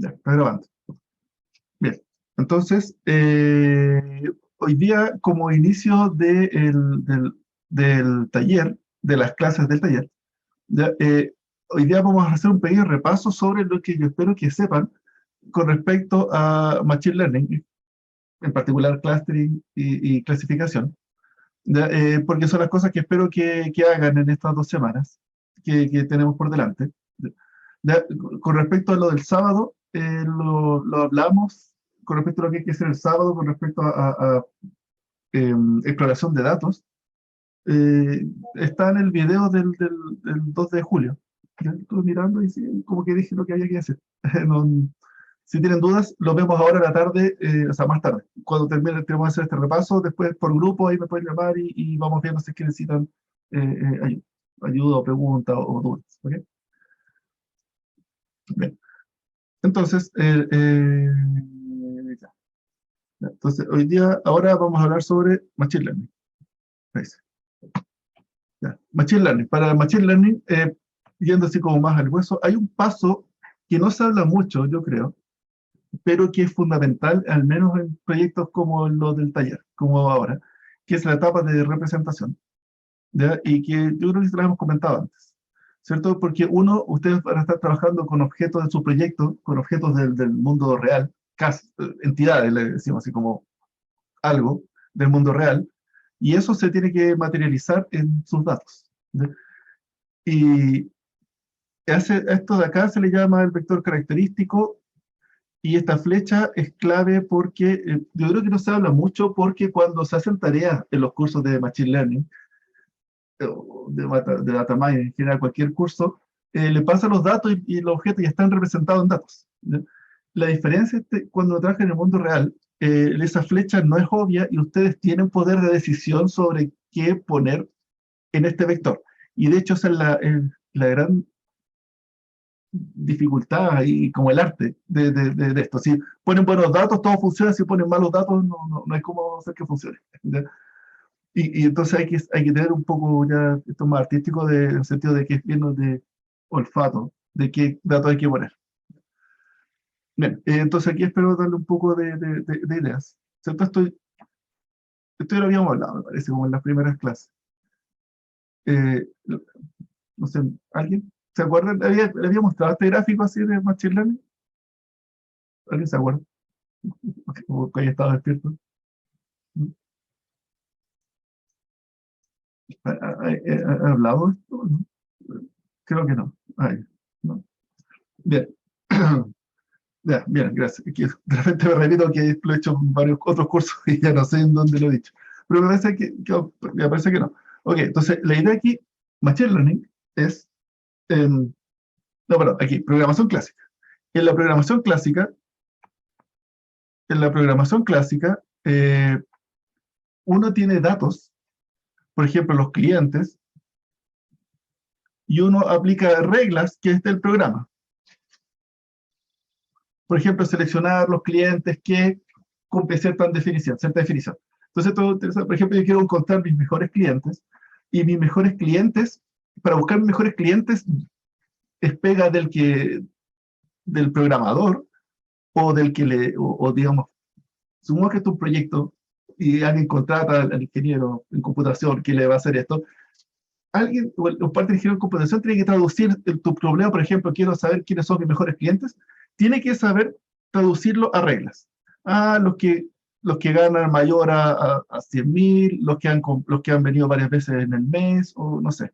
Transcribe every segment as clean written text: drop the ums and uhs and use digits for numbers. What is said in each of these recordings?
Ya, está grabando. Bien. Entonces, hoy día, como inicio del taller, de las clases del taller, ya, hoy día vamos a hacer un pequeño repaso sobre lo que yo espero que sepan con respecto a Machine Learning, en particular clustering y clasificación, ya, porque son las cosas que espero que hagan en estas 2 semanas que tenemos por delante. Ya, con respecto a lo del sábado, lo hablamos con respecto a lo que hay que hacer el sábado, con respecto a exploración de datos. Está en el video del 2 de julio. Yo estuve mirando y sí, como que dije lo que había que hacer. No, si tienen dudas, lo vemos ahora en la tarde, o sea, más tarde. Cuando termine, tenemos que hacer este repaso, después por grupo, ahí me pueden llamar y vamos viendo si es que necesitan ayuda o preguntas o dudas. ¿Ok? Bien. Entonces, ya. Entonces, hoy día, ahora vamos a hablar sobre Machine Learning. Ahí sí. Ya. Machine Learning. Para Machine Learning, yendo así como más al hueso, hay un paso que no se habla mucho, yo creo, pero que es fundamental, al menos en proyectos como los del taller, como ahora, que es la etapa de representación, ¿ya? Y que yo creo que se lo hemos comentado antes, ¿cierto? Porque uno, ustedes van a estar trabajando con objetos de su proyecto, con objetos del mundo real, entidades, le decimos así como algo del mundo real, y eso se tiene que materializar en sus datos, ¿ya? Y esto de acá se le llama el vector característico. Y esta flecha es clave porque yo creo que no se habla mucho porque cuando se hacen tareas en los cursos de Machine Learning, de Data Mining, en general cualquier curso, le pasan los datos y los objetos ya están representados en datos, ¿ya? La diferencia es que cuando trabajan en el mundo real, esa flecha no es obvia y ustedes tienen poder de decisión sobre qué poner en este vector. Y de hecho esa es la gran dificultad y como el arte de esto. Si ponen buenos datos, todo funciona. Si ponen malos datos, no hay cómo hacer que funcione, ¿ya? Y entonces hay que tener un poco ya esto más artístico en el sentido de que es bien de olfato, de qué datos hay que poner. Bien, entonces aquí espero darle un poco de ideas. ¿Cierto? Esto ya lo habíamos hablado, me parece, como en las primeras clases. Eh, no sé, ¿alguien se acuerda? ¿Le había mostrado este gráfico así de Machine Learning? ¿Alguien se acuerda? Como que haya estado despierto. ¿Ha hablado de esto? ¿No? Creo que no. Ay, no. Bien. Ya, bien, gracias. De repente me repito que lo he hecho en varios otros cursos y ya no sé en dónde lo he dicho. Pero me parece que no. Ok, entonces la idea aquí, Machine Learning, es, no, perdón, aquí, programación clásica. En la programación clásica, uno tiene datos, por ejemplo, los clientes, y uno aplica reglas que es del programa. Por ejemplo, seleccionar los clientes que cumplen cierta definición. Entonces, por ejemplo, yo quiero encontrar mis mejores clientes, y mis mejores clientes, para buscar mis mejores clientes, es pega del programador, o del que o digamos, supongamos que es un proyecto, y alguien contrata al ingeniero en computación que le va a hacer esto. Alguien, o parte del ingeniero en computación, tiene que traducir tu problema. Por ejemplo, quiero saber quiénes son mis mejores clientes, tiene que saber traducirlo a reglas. Los que ganan mayor a 100.000, los que han venido varias veces en el mes, o no sé.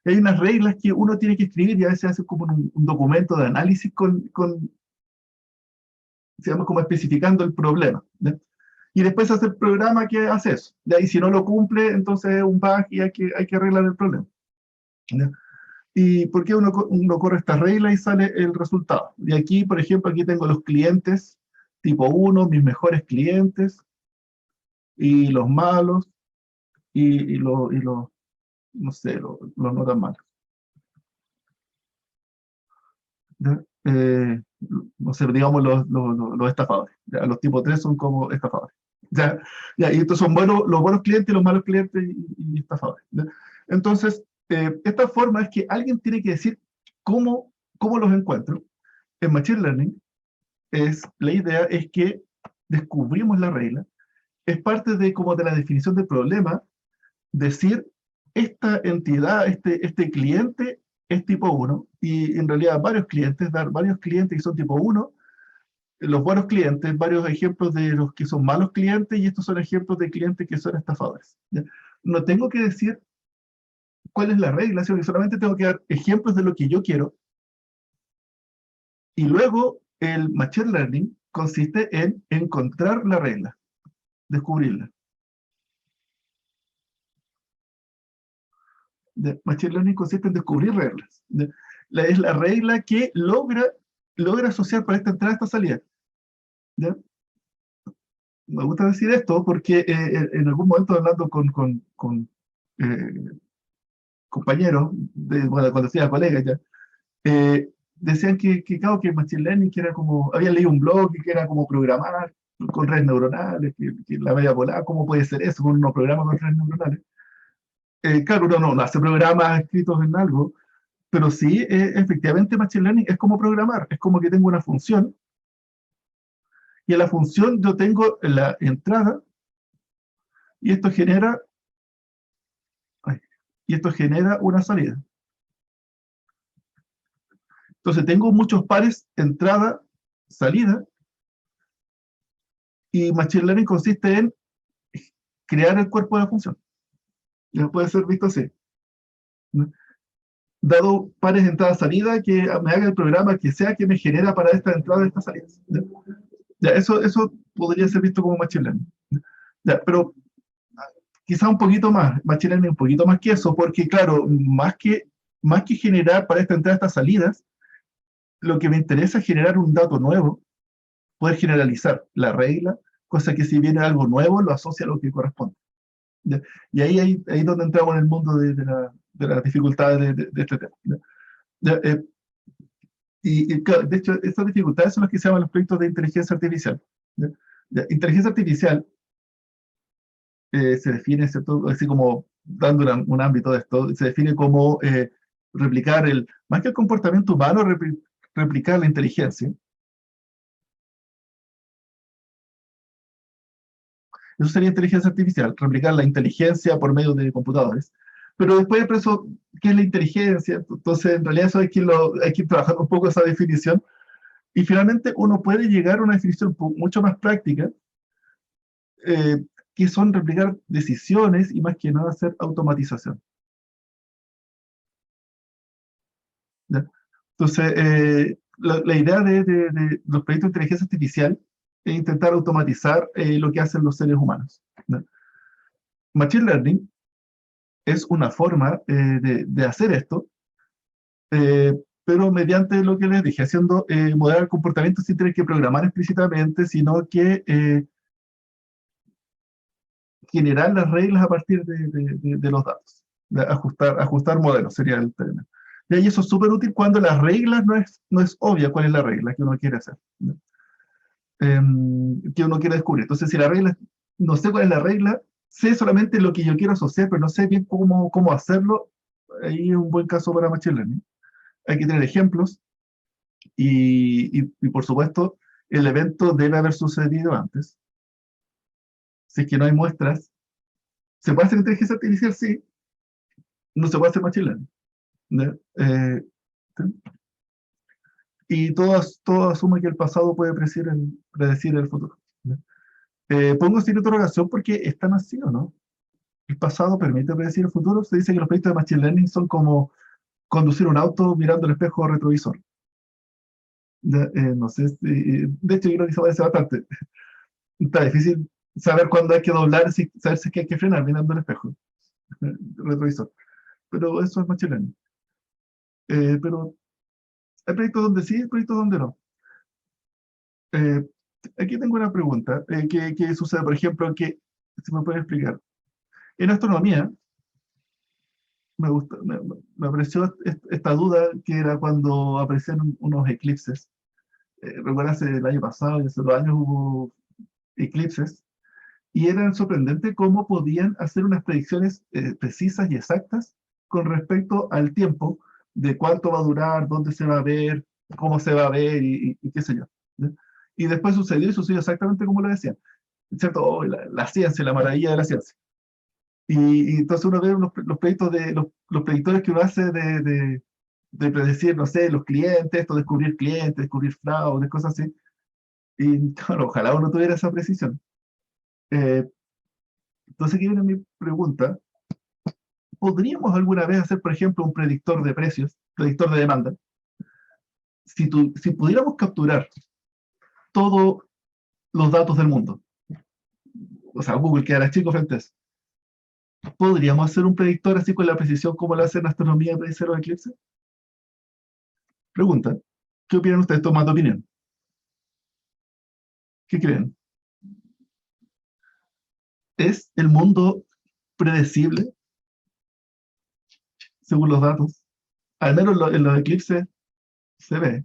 Hay unas reglas que uno tiene que escribir, y a veces hace como un documento de análisis se llama como especificando el problema, ¿ya? Y después hace el programa que hace eso, ¿ya? Y si no lo cumple, entonces es un bug y hay que arreglar el problema, ¿ya? ¿Y por qué uno corre esta regla y sale el resultado? Y aquí, por ejemplo, aquí tengo los clientes tipo 1, mis mejores clientes, y los malos, y los no sé, los no tan malos, ¿ya? No sé, digamos los estafadores, ¿ya? Los tipo 3 son como estafadores, ¿ya? ¿Ya? Y estos son los buenos clientes y los malos clientes y estafadores, ¿ya? Entonces, esta forma es que alguien tiene que decir cómo los encuentro. En Machine Learning, la idea es que descubrimos la regla, es parte de como de la definición del problema, decir, esta entidad, este cliente es tipo 1, y en realidad varios clientes, dar varios clientes que son tipo 1, los buenos clientes, varios ejemplos de los que son malos clientes, y estos son ejemplos de clientes que son estafadores. ¿Ya? No tengo que decir cuál es la regla, sino que solamente tengo que dar ejemplos de lo que yo quiero, y luego el Machine Learning consiste en encontrar la regla, descubrirla. Machine Learning consiste en descubrir reglas. Es la regla que logra asociar para esta entrada a esta salida. ¿Ya? Me gusta decir esto porque en algún momento hablando con compañeros, bueno, cuando decía colegas ya, decían claro, que Machine Learning, que era como, habían leído un blog y que era como programar con redes neuronales, que la media volada, ¿cómo puede ser eso con uno programa con redes neuronales? Claro, uno no hace programas escritos en algo, pero sí, efectivamente, Machine Learning es como programar, es como que tengo una función, y en la función yo tengo la entrada, y esto genera, ay, y esto genera una salida. Entonces tengo muchos pares entrada, salida, y Machine Learning consiste en crear el cuerpo de la función. Ya puede ser visto así, ¿no? Dado pares entrada-salida, que me haga el programa que sea que me genera para esta entrada y estas salidas. ¿Ya? Ya, eso podría ser visto como Machine Learning. Ya, pero quizá un poquito más, Machine Learning un poquito más que eso, porque claro, más que generar para esta entrada estas salidas, lo que me interesa es generar un dato nuevo, poder generalizar la regla, cosa que si viene algo nuevo lo asocia a lo que corresponde. ¿Ya? Y ahí es donde entramos en el mundo de las dificultades de este tema. ¿Ya? ¿Ya? Claro, de hecho, estas dificultades son las que se llaman los proyectos de inteligencia artificial. ¿Ya? ¿Ya? Inteligencia artificial se define, ¿cierto? Así como dando un ámbito de esto, se define como replicar más que el comportamiento humano, replicar la inteligencia. Eso sería inteligencia artificial, replicar la inteligencia por medio de computadores. Pero después de eso, ¿qué es la inteligencia? Entonces, en realidad eso hay que trabajar un poco esa definición. Y finalmente uno puede llegar a una definición mucho más práctica, eh, que son replicar decisiones y más que nada hacer automatización. ¿Ya? Entonces, la idea de los proyectos de inteligencia artificial es intentar automatizar lo que hacen los seres humanos. ¿Ya? Machine Learning es una forma de hacer esto, pero mediante lo que les dije, haciendo modelar el comportamiento sin tener que programar explícitamente, sino que generar las reglas a partir de los datos. Ajustar modelos sería el término. Y eso es súper útil cuando las reglas no es obvia cuál es la regla que uno quiere hacer, ¿no? Que uno quiere descubrir. Entonces, si la regla, no sé cuál es la regla, sé solamente lo que yo quiero asociar, pero no sé bien cómo hacerlo, ahí es un buen caso para Machine Learning. Hay que tener ejemplos y por supuesto, el evento debe haber sucedido antes. Si es que no hay muestras, ¿se puede hacer inteligencia artificial? Sí, no se puede hacer Machine Learning, ¿no? ¿Sí? Y todo asume que el pasado puede predecir el futuro, ¿no? Pongo sin interrogación porque están así, ¿o no? El pasado permite predecir el futuro. Se dice que los proyectos de Machine Learning son como conducir un auto mirando el espejo retrovisor. No sé, de hecho yo creo que se parece bastante. Está difícil saber cuándo hay que doblar, saber si es que hay que frenar mirando el espejo retrovisor. Pero eso es Machine Learning. Pero hay proyectos donde sí, hay proyectos donde no. Eh, Aquí tengo una pregunta. ¿Qué sucede, por ejemplo, que se me puede explicar? En astronomía, me apareció esta duda que era cuando aparecieron unos eclipses. Recuerdas, el año pasado y hace 2 años hubo eclipses, y era sorprendente cómo podían hacer unas predicciones precisas y exactas con respecto al tiempo, de cuánto va a durar, dónde se va a ver, cómo se va a ver y qué sé yo, ¿no? Y después sucedió y sucedió exactamente como lo decían. ¿Cierto? Oh, la ciencia, la maravilla de la ciencia. Y entonces uno ve los proyectos los predictores que uno hace de predecir, no sé, los clientes, esto, descubrir clientes, descubrir fraudes, cosas así. Y claro, ojalá uno tuviera esa precisión. Eh, entonces aquí viene mi pregunta. ¿Podríamos alguna vez hacer, por ejemplo, un predictor de precios, predictor de demanda? Si pudiéramos capturar todos los datos del mundo, o sea, Google quedará chico frente a eso, ¿podríamos hacer un predictor así con la precisión como lo hace en astronomía predecir los eclipses? Pregunta. ¿Qué opinan ustedes? Tomando opinión. ¿Qué creen? ¿Es el mundo predecible según los datos? Al menos en los eclipses se ve.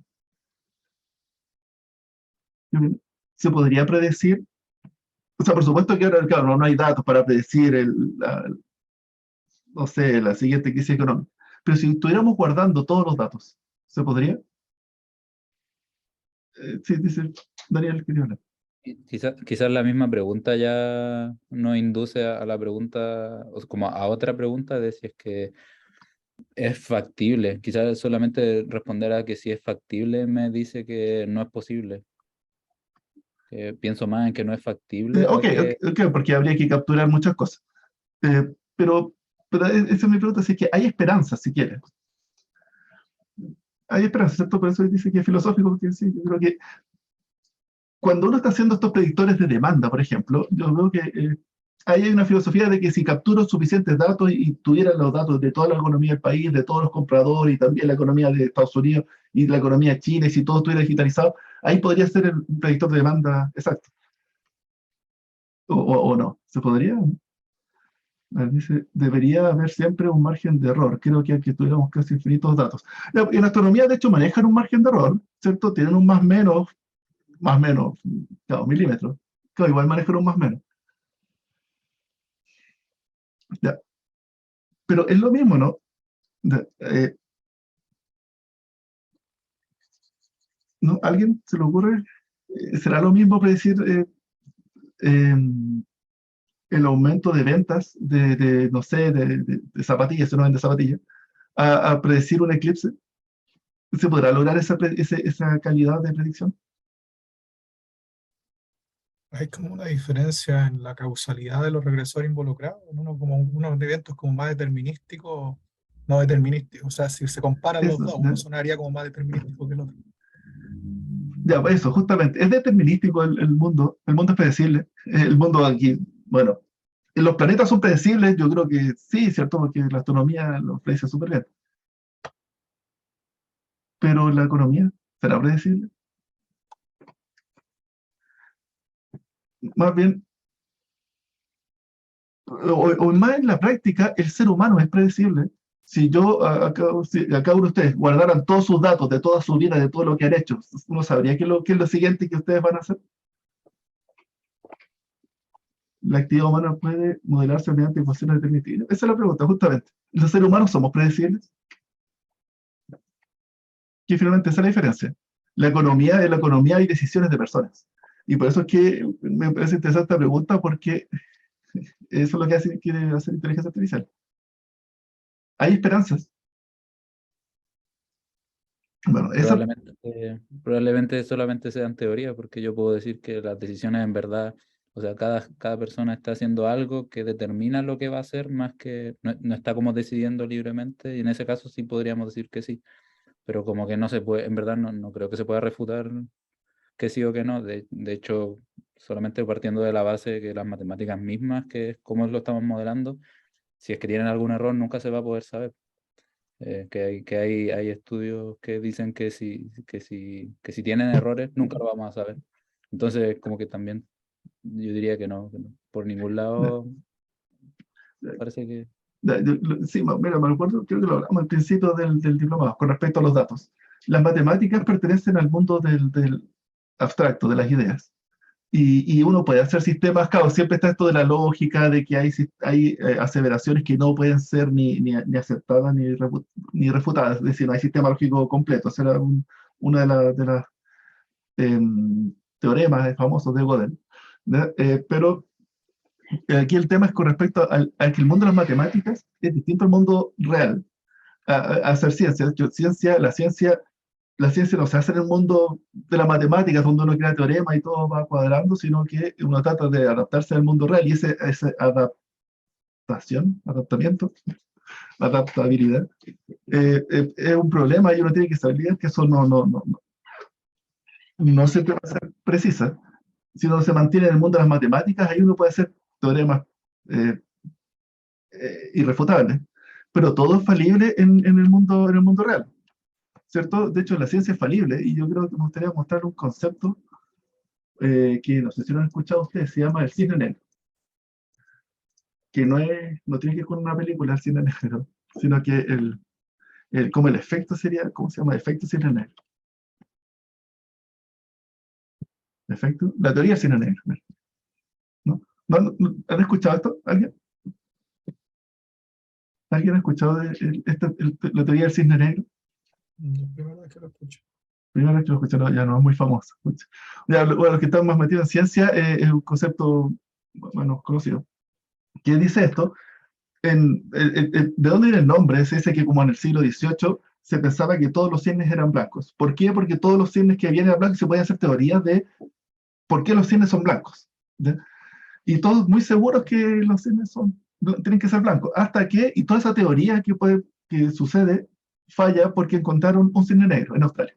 ¿Se podría predecir? O sea, por supuesto que ahora, claro, no hay datos para predecir no sé, la siguiente crisis económica. Pero si estuviéramos guardando todos los datos, ¿se podría? Sí, dice Daniel, quería hablar. Quizás la misma pregunta ya nos induce a la pregunta, o sea, como a otra pregunta de si es que es factible. Quizás solamente responder a que si es factible me dice que no es posible. Pienso más en que no es factible a Ok, que... porque habría que capturar muchas cosas. Eh, pero, pero esa es mi pregunta, si es que hay esperanza, si quieres. Hay esperanza, ¿cierto? Por eso dice que es filosófico, porque sí, yo creo que cuando uno está haciendo estos predictores de demanda, por ejemplo, yo veo que ahí hay una filosofía de que si capturo suficientes datos y tuviera los datos de toda la economía del país, de todos los compradores y también la economía de Estados Unidos y la economía de China, y si todo estuviera digitalizado, ahí podría ser el predictor de demanda exacto. O no, ¿se podría? Dice, debería haber siempre un margen de error. Creo que aquí tuviéramos casi infinitos datos. En astronomía, de hecho, manejan un margen de error, ¿cierto? Tienen un más menos, claro, milímetros. Claro, igual manejan un más menos. Ya. Pero es lo mismo, ¿no? ¿No? ¿Alguien se le ocurre? ¿Será lo mismo predecir eh, el aumento de ventas no sé, de zapatillas, se no vende zapatillas, a predecir un eclipse? ¿Se podrá lograr esa calidad de predicción? Hay como una diferencia en la causalidad de los regresores involucrados, en como unos eventos como más determinísticos, no determinísticos. O sea, si se comparan los Eso, dos, ¿ya? uno sonaría como más determinístico que el otro. Ya, pues eso, justamente, es determinístico el mundo es predecible, el mundo aquí, bueno, los planetas son predecibles, yo creo que sí, ¿cierto? Porque la astronomía lo predice súper bien, pero la economía, ¿será predecible? Más bien, o más en la práctica, el ser humano es predecible. Si yo, a cada uno de ustedes guardaran todos sus datos de toda su vida, de todo lo que han hecho, uno sabría qué es lo siguiente que ustedes van a hacer. La actividad humana puede modelarse mediante ecuaciones deterministas. Esa es la pregunta, justamente. ¿Los seres humanos somos predecibles? Que finalmente esa es la diferencia. En la economía hay decisiones de personas. Y por eso es que me parece interesante esta pregunta, porque eso es lo que quiere hacer inteligencia artificial. Hay esperanzas. Bueno, esa, Probablemente solamente sean teoría, porque yo puedo decir que las decisiones en verdad, o sea, cada persona está haciendo algo que determina lo que va a hacer, más que no está como decidiendo libremente, y en ese caso sí podríamos decir que sí, pero como que no se puede, en verdad no creo que se pueda refutar que sí o que no. De hecho, solamente partiendo de la base de que las matemáticas mismas, que es como lo estamos modelando, si es que tienen algún error, nunca se va a poder saber. Hay estudios que dicen que si tienen errores, nunca lo vamos a saber. Entonces, como que también yo diría que no. Por ningún lado parece que... sí, mira, me acuerdo, creo que lo hablamos al principio del diplomado, con respecto a los datos. Las matemáticas pertenecen al mundo del abstracto, de las ideas. Y uno puede hacer sistemas, claro, siempre está esto de la lógica, de que hay aseveraciones que no pueden ser ni aceptadas ni refutadas, es decir, no hay sistema lógico completo. Esa era una de las teoremas famosos de Gödel, pero aquí el tema es con respecto a que el mundo de las matemáticas es distinto al mundo real, a hacer ciencia. De hecho, la ciencia no se hace en el mundo de las matemáticas, donde uno crea teoremas y todo va cuadrando, sino que uno trata de adaptarse al mundo real, y ese adaptamiento, adaptabilidad, es un problema, y uno tiene que saber que eso no siempre va a ser precisa. Si uno se mantiene en el mundo de las matemáticas, ahí uno puede hacer teoremas irrefutables, pero todo es falible en el mundo real, ¿cierto? De hecho, la ciencia es falible, y yo creo que me gustaría mostrar un concepto que no sé si lo han escuchado ustedes, se llama el cisne negro, que no tiene que ver con una película, el cisne negro, sino que como el efecto sería, ¿cómo se llama? Efecto cisne negro. Efecto, la teoría del cisne negro. ¿No? ¿Han escuchado esto? ¿Alguien? ¿Alguien ha escuchado la teoría del cisne negro? La primera vez que lo escucho. Primera vez que lo escucharon, ya no es muy famoso. Ya, bueno, los que están más metidos en ciencia, es un concepto, bueno, conocido. ¿Qué dice esto? ¿De dónde viene el nombre? Se dice que como en el siglo XVIII se pensaba que todos los cisnes eran blancos. ¿Por qué? Porque todos los cisnes que habían eran blancos, y se podían hacer teorías de por qué los cisnes son blancos. ¿Ya? Y todos muy seguros que los cisnes tienen que ser blancos. Hasta que, y toda esa teoría que sucede, falla porque encontraron un cisne negro en Australia.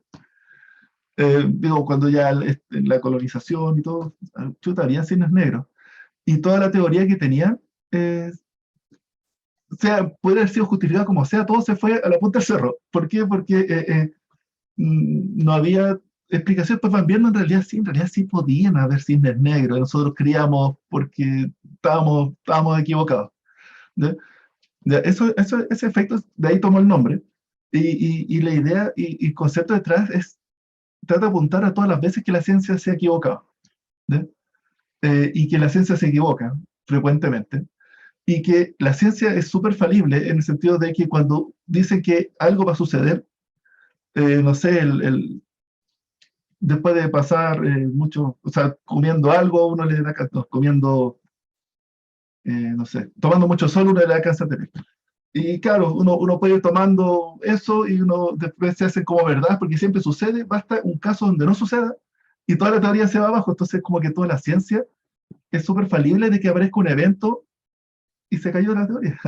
Digo, cuando ya la colonización y todo, chuta, había cisnes negros. Y toda la teoría que tenían, puede haber sido justificada como sea, todo se fue a la punta del cerro. ¿Por qué? Porque no había explicación. Pues van viendo, en realidad sí podían haber cisnes negros. Nosotros creíamos porque estábamos equivocados. ¿Ya? ¿Ya? Ese efecto, de ahí tomó el nombre. Y la idea y el concepto detrás trata de apuntar a todas las veces que la ciencia se ha equivocado. ¿Ya? Y que la ciencia se equivoca frecuentemente. Y que la ciencia es súper falible en el sentido de que cuando dicen que algo va a suceder, no sé, después de pasar mucho, o sea, comiendo algo, uno le da cáncer, comiendo, no sé, tomando mucho sol, uno le da cáncer de piel. Y claro, uno puede ir tomando eso y uno después se hace como verdad, porque siempre sucede, basta un caso donde no suceda y toda la teoría se va abajo. Entonces, como que toda la ciencia es súper falible de que aparezca un evento y se cayó la teoría.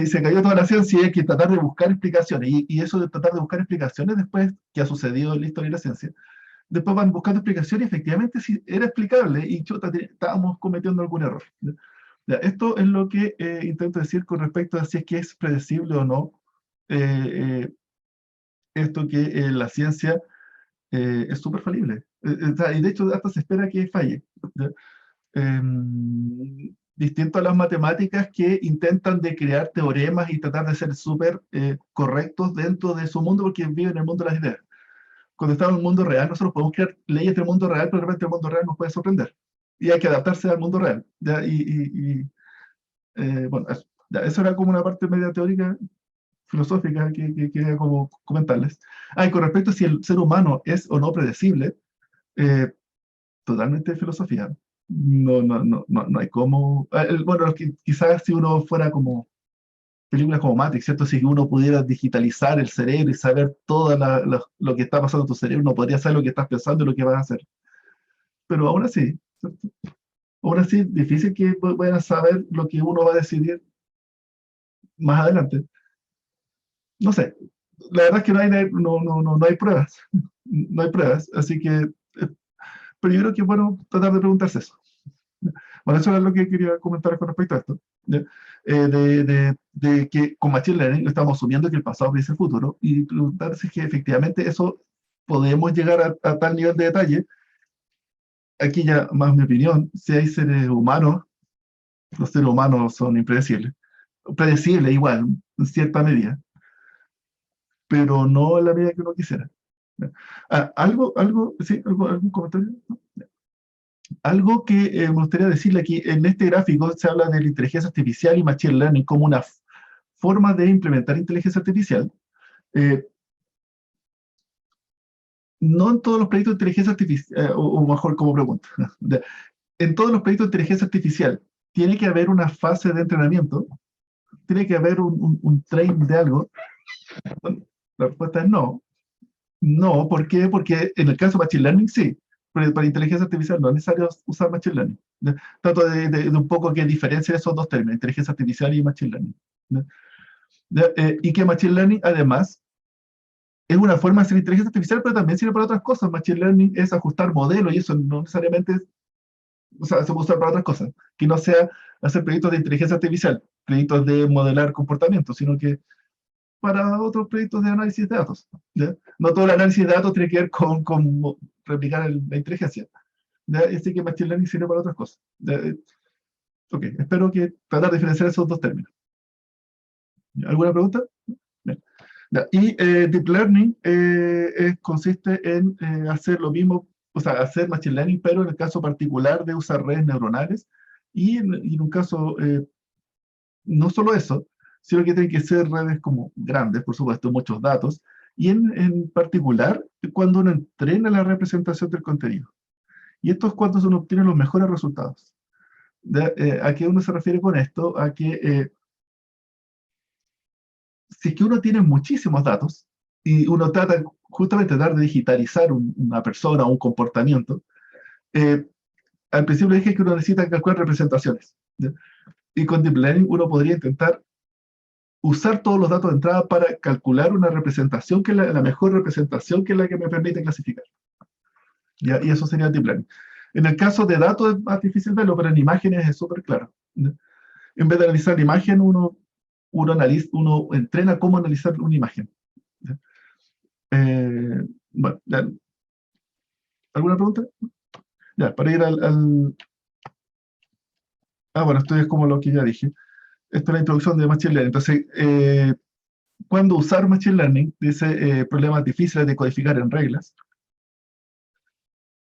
Se cayó toda la ciencia, y hay que tratar de buscar explicaciones. Y eso de tratar de buscar explicaciones después que ha sucedido en la historia de la ciencia, después van buscando explicaciones, y efectivamente sí era explicable, y chuta, estábamos cometiendo algún error. Esto es lo que intento decir con respecto a si es que es predecible o no esto, que la ciencia es súper falible. Y de hecho hasta se espera que falle. Distinto a las matemáticas, que intentan de crear teoremas y tratar de ser súper correctos dentro de su mundo, porque viven en el mundo de las ideas. Cuando estamos en el mundo real, nosotros podemos crear leyes del mundo real, pero de repente el mundo real nos puede sorprender. Y hay que adaptarse al mundo real. ¿Ya? Bueno, eso era como una parte media teórica, filosófica, que quería como comentarles. Y con respecto a si el ser humano es o no predecible, totalmente filosofía. No hay cómo. Bueno, quizás si uno fuera como películas como Matrix, ¿cierto? Si uno pudiera digitalizar el cerebro y saber todo lo que está pasando en tu cerebro, uno podría saber lo que estás pensando y lo que vas a hacer. Pero aún así, ¿cierto? Aún así, difícil que puedan saber lo que uno va a decidir más adelante. No sé. La verdad es que no hay pruebas. No hay pruebas. Así que, pero yo creo que es bueno tratar de preguntarse eso. Bueno, eso es lo que quería comentar con respecto a esto. De que con Machine Learning estamos asumiendo que el pasado predice el futuro, y preguntarse si que efectivamente eso podemos llegar a tal nivel de detalle. Aquí ya más mi opinión: si hay seres humanos, los seres humanos son impredecibles. Predecibles igual, en cierta medida, pero no en la medida que uno quisiera. ¿Sí? ¿Algún comentario? ¿No? Algo que me gustaría decirle aquí, en este gráfico se habla de la inteligencia artificial y Machine Learning como una forma de implementar inteligencia artificial. no en todos los proyectos de inteligencia artificial, o mejor como pregunta, en todos los proyectos de inteligencia artificial, ¿tiene que haber una fase de entrenamiento? ¿Tiene que haber un train de algo? Bueno, la respuesta es no. No, ¿por qué? Porque en el caso de Machine Learning sí, pero para inteligencia artificial no es necesario usar Machine Learning. Trato de un poco que diferencia esos dos términos, inteligencia artificial y Machine Learning. Y que Machine Learning, además, es una forma de hacer inteligencia artificial, pero también sirve para otras cosas. Machine Learning es ajustar modelos y eso no necesariamente o sea, se puede usar para otras cosas, que no sea hacer proyectos de inteligencia artificial, proyectos de modelar comportamiento, sino que para otros proyectos de análisis de datos. ¿Ya? No todo el análisis de datos tiene que ver con replicar la inteligencia. ¿Ya? Así que Machine Learning sirve para otras cosas. ¿Ya? Ok, espero que tratar de diferenciar esos dos términos. ¿Alguna pregunta? Bien. Y Deep Learning consiste en hacer lo mismo, o sea, hacer Machine Learning, pero en el caso particular de usar redes neuronales, y en un caso, no solo eso, sino que tienen que ser redes como grandes, por supuesto, muchos datos, y en particular cuando uno entrena la representación del contenido. Y esto es cuando uno obtiene los mejores resultados. ¿A qué uno se refiere con esto? A que si es que uno tiene muchísimos datos y uno trata justamente de digitalizar una persona o un comportamiento, al principio dije que uno necesita calcular representaciones. ¿Ya? Y con Deep Learning uno podría intentar usar todos los datos de entrada para calcular una representación que es la mejor representación que es la que me permite clasificar. ¿Ya? Y eso sería Deep Learning. En el caso de datos es más difícil verlo, pero en imágenes es súper claro. ¿Ya? En vez de analizar la imagen, uno entrena cómo analizar una imagen. Bueno, ya. ¿Alguna pregunta? Ya, para ir bueno, esto es como lo que ya dije. Esta es la introducción de Machine Learning. Entonces, ¿cuándo usar Machine Learning? Dice problemas difíciles de codificar en reglas.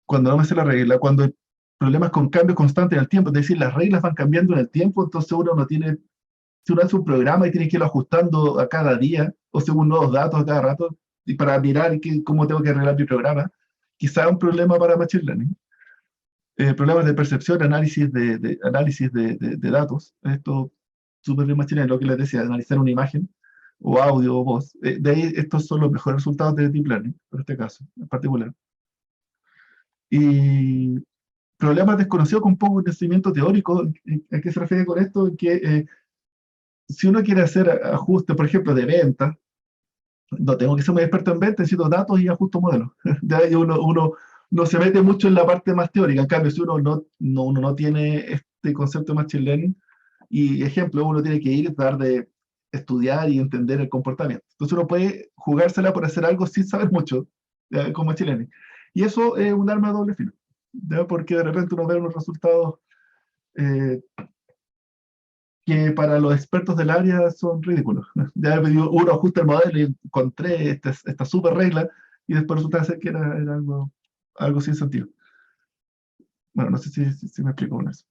Cuando no me sé la regla, cuando hay problemas con cambios constantes en el tiempo, es decir, las reglas van cambiando en el tiempo, entonces uno no tiene, si uno hace un programa y tiene que irlo ajustando a cada día, o según nuevos datos a cada rato, y para mirar cómo tengo que arreglar mi programa, quizá un problema para Machine Learning. Problemas de percepción, análisis de datos. Esto, súper bien Machine Learning, lo que les decía, analizar una imagen, o audio, o voz. De ahí, estos son los mejores resultados de Deep Learning, en este caso, en particular. Y problemas desconocidos con poco conocimiento teórico. ¿A qué se refiere con esto? Que si uno quiere hacer ajustes, por ejemplo, de venta, no tengo que ser muy experto en venta, necesito datos y ajusto modelos. De ahí uno no se mete mucho en la parte más teórica. En cambio, si uno no tiene este concepto de Machine Learning, y ejemplo, uno tiene que ir, tratar de estudiar y entender el comportamiento. Entonces uno puede jugársela por hacer algo sin saber mucho con Machine Learning. Y eso es un arma de doble filo, ¿ya? Porque de repente uno ve unos resultados que para los expertos del área son ridículos. Ya uno ajusta el modelo y encontré esta super regla y después resulta ser que era algo sin sentido. Bueno, no sé si me explico con eso.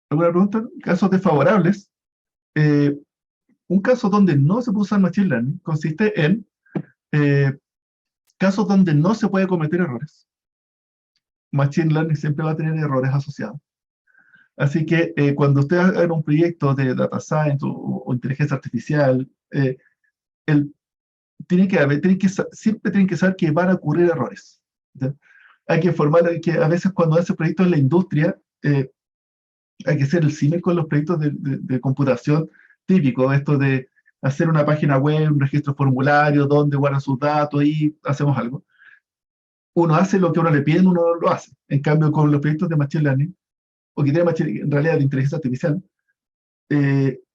¿Alguna pregunta? Casos desfavorables. Un caso donde no se puede usar Machine Learning consiste en casos donde no se puede cometer errores. Machine Learning siempre va a tener errores asociados. Así que cuando usted haga un proyecto de data science o inteligencia artificial, siempre tienen que saber que van a ocurrir errores. ¿Ya? Hay que informar que a veces cuando hace proyectos en la industria, hay que hacer el símil con los proyectos de computación típicos, esto de hacer una página web, un registro formulario, donde guardan sus datos y hacemos algo. Uno hace lo que uno le piden, uno lo hace. En cambio, con los proyectos de Machine Learning, o que tiene en realidad de inteligencia artificial,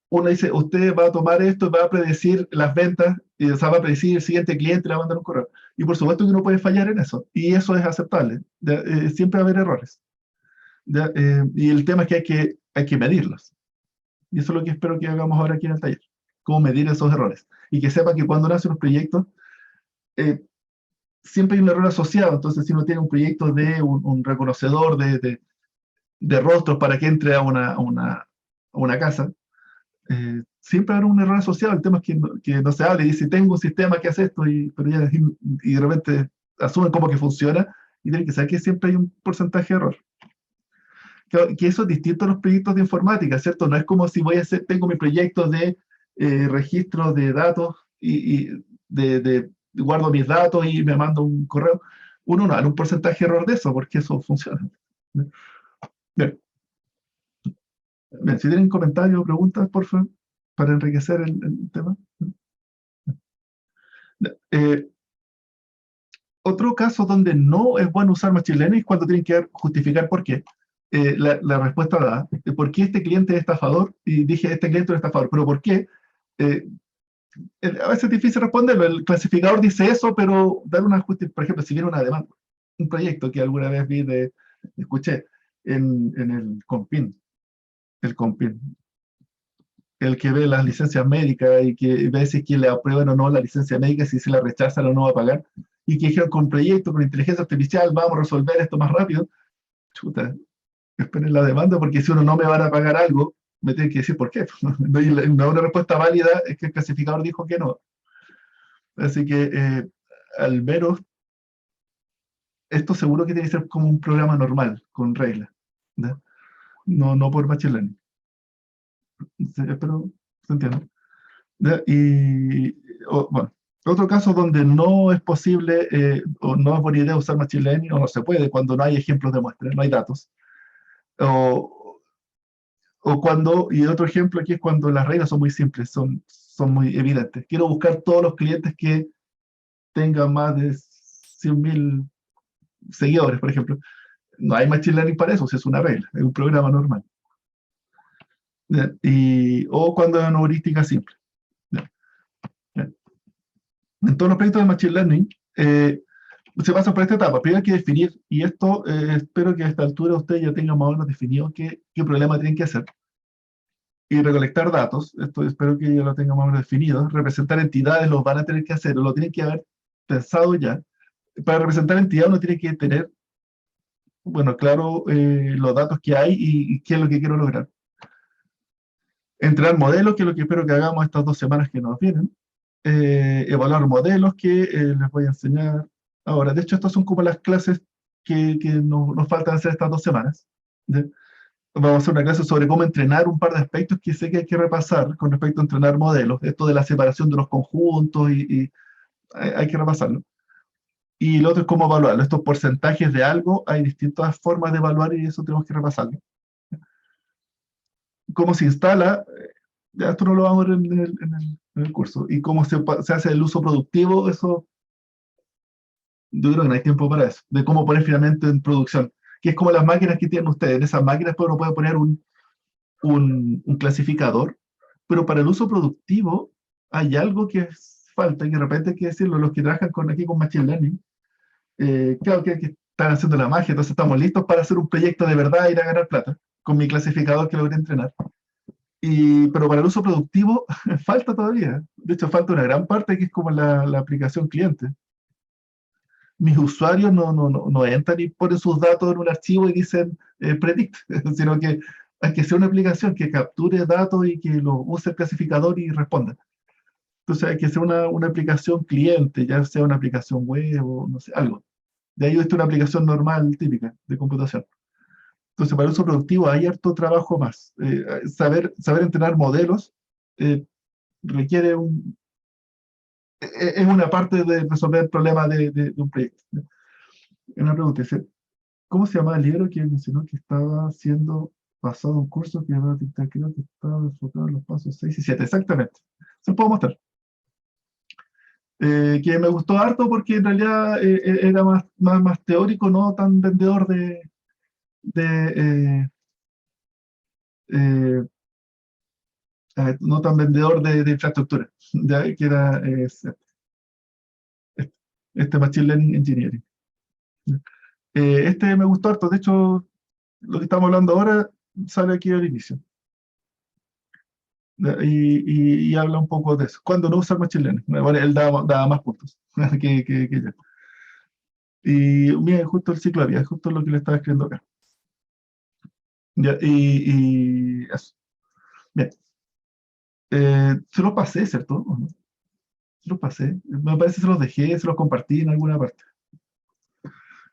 uno dice, usted va a tomar esto y va a predecir las ventas, o sea, va a predecir el siguiente cliente, le va a mandar un correo. Y por supuesto que uno puede fallar en eso, y eso es aceptable. Siempre va a haber errores. Y el tema es que hay que medirlos. Y eso es lo que espero que hagamos ahora aquí en el taller. Cómo medir esos errores. Y que sepa que cuando uno hace unos proyectos, siempre hay un error asociado. Entonces, si uno tiene un proyecto de un reconocedor de rostros para que entre a una casa, siempre habrá un error asociado. El tema es que no se hable y dice, tengo un sistema que hace esto, pero ya, y de repente asumen como que funciona, y tienen que saber que siempre hay un porcentaje de error. Que eso es distinto a los proyectos de informática, ¿cierto? No es como si tengo mi proyecto de registro de datos y guardo mis datos y me mando un correo. Uno no, hay un porcentaje de error de eso, porque eso funciona. Bien. Bien, si tienen comentarios o preguntas, por favor, para enriquecer el tema. Otro caso donde no es bueno usar Machine Learning es cuando tienen que justificar por qué. La respuesta da, ¿por qué este cliente es estafador? Y dije, este cliente es estafador, pero ¿por qué? A veces es difícil responderlo. El clasificador dice eso, pero dar una justificación, por ejemplo, si viene una demanda, un proyecto que alguna vez escuché en el COMPIN, el que ve las licencias médicas y que ve si le aprueban o no la licencia médica, si se la rechazan o no va a pagar, y que dijeron con proyecto, con inteligencia artificial, vamos a resolver esto más rápido. Chuta, esperen la demanda, porque si uno no me van a pagar algo, me tienen que decir por qué. No una respuesta válida es que el clasificador dijo que no. Así que, al menos, esto seguro que tiene que ser como un programa normal, con reglas. No por Machine Learning. Espero se entienda. Bueno, otro caso donde no es posible o no es buena idea usar Machine Learning, o no se puede, cuando no hay ejemplos de muestra, no hay datos. Y otro ejemplo aquí es cuando las reglas son muy simples, son muy evidentes. Quiero buscar todos los clientes que tengan más de 100.000 seguidores, por ejemplo. No hay Machine Learning para eso, es una regla, es un programa normal. O cuando es una heurística simple. En todos los proyectos de Machine Learning se pasa por esta etapa. Primero hay que definir, y esto espero que a esta altura ustedes ya tengan más o menos definido qué problema tienen que hacer. Y recolectar datos, esto espero que ya lo tengan más o menos definido. Representar entidades los van a tener que hacer, o lo tienen que haber pensado ya. Para representar entidades uno tiene que tener, bueno, claro, los datos que hay y qué es lo que quiero lograr. Entrenar modelos, que es lo que espero que hagamos estas 2 semanas que nos vienen. Evaluar modelos, que les voy a enseñar ahora. De hecho, estas son como las clases que nos faltan hacer estas 2 semanas. Vamos a hacer una clase sobre cómo entrenar un par de aspectos que sé que hay que repasar con respecto a entrenar modelos. Esto de la separación de los conjuntos y hay que repasarlo. Y lo otro es cómo evaluarlo. Estos porcentajes de algo, hay distintas formas de evaluar y eso tenemos que repasarlo. Cómo se instala, ya esto no lo vamos a ver en el curso. Y cómo se hace el uso productivo, eso yo creo que no hay tiempo para eso. De cómo poner finalmente en producción. Que es como las máquinas que tienen ustedes. En esas máquinas uno puede poner un clasificador, pero para el uso productivo hay algo que falta, y de repente hay que decirlo, los que trabajan aquí con Machine Learning, claro que están haciendo la magia, entonces estamos listos para hacer un proyecto de verdad e ir a ganar plata, con mi clasificador que logré entrenar. Pero para el uso productivo falta todavía. De hecho, falta una gran parte que es como la aplicación cliente. Mis usuarios no entran y ponen sus datos en un archivo y dicen predict, sino que hay que hacer una aplicación que capture datos y que lo use el clasificador y responda. Entonces hay que hacer una aplicación cliente, ya sea una aplicación web o no sé, algo. De ahí está una aplicación normal, típica, de computación. Entonces para el uso productivo hay harto trabajo más. Saber entrenar modelos requiere es una parte de resolver el problema de un proyecto. Una pregunta, dice, ¿cómo se llama el libro que mencionó que estaba siendo basado en un curso que creo que estaba enfocado en los pasos 6 y 7? Exactamente. Se puedo mostrar. Que me gustó harto porque en realidad era más teórico, no tan vendedor no tan vendedor de infraestructura, ¿ya? Que era este Machine Learning Engineering. Este me gustó harto, de hecho, lo que estamos hablando ahora sale aquí al inicio. Y habla un poco de eso. Cuando no usa Machine Learning, bueno, él daba más puntos que yo. Y mira, justo el ciclo había, justo lo que le estaba escribiendo acá. Ya, y eso. Bien. Se los pasé, ¿cierto? ¿O no? Se los pasé. Me parece que se los dejé, se los compartí en alguna parte.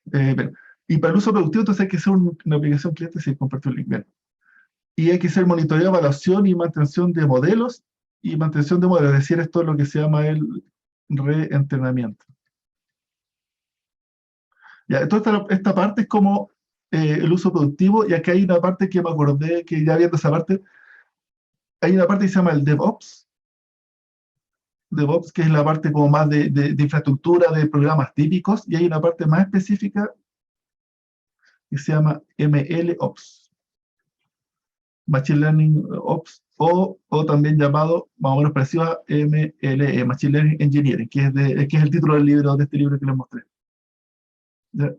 Bien. Y para el uso productivo, entonces hay que hacer una aplicación cliente si compartió el link. Bien. Y hay que hacer monitoreo, evaluación y mantención de modelos es decir, esto es lo que se llama el reentrenamiento. Ya, entonces esta parte es como el uso productivo, y aquí hay una parte que me acordé que ya viendo esa parte, hay una parte que se llama el DevOps, que es la parte como más de infraestructura, de programas típicos, y hay una parte más específica que se llama MLOps, Machine Learning Ops, o también llamado, más o menos parecido a MLE, Machine Learning Engineering, que es el título del libro, de este libro que les mostré. ¿Ya?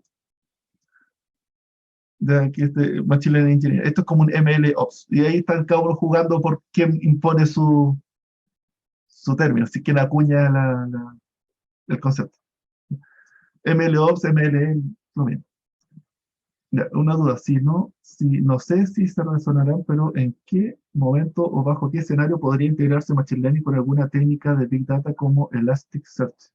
De aquí Machine Learning Engineering. Esto es como un MLOps, y ahí están cada uno jugando por quién impone su término, si quién acuña el concepto. MLOps, MLE, lo mismo. Ya, una duda, no sé si se resonarán, pero ¿en qué momento o bajo qué escenario podría integrarse Machine Learning con alguna técnica de Big Data como Elasticsearch?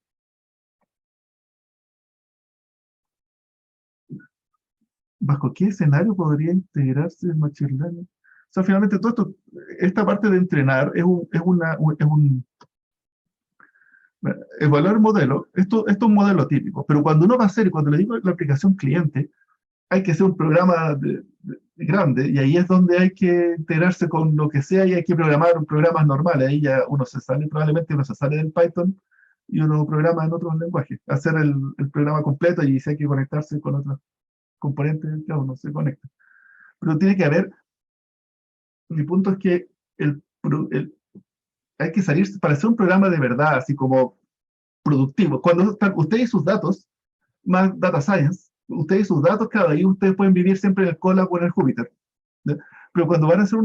¿Bajo qué escenario podría integrarse el Machine Learning? O sea, finalmente todo esto, esta parte de entrenar evaluar modelo, esto es un modelo típico, pero cuando uno va a hacer, cuando le digo la aplicación cliente, hay que hacer un programa grande, y ahí es donde hay que integrarse con lo que sea, y hay que programar programas normales. Ahí ya probablemente uno se sale del Python y uno programa en otros lenguajes, hacer el programa completo, y si hay que conectarse con otros componentes, ya uno se conecta. Pero tiene que haber, mi punto es que hay que salir para hacer un programa de verdad, así como productivo. Cuando están ustedes y sus datos, más data science, ustedes y sus datos, claro, ahí ustedes pueden vivir siempre en el Colab o en el Júpiter. ¿Ya? Pero cuando van a hacer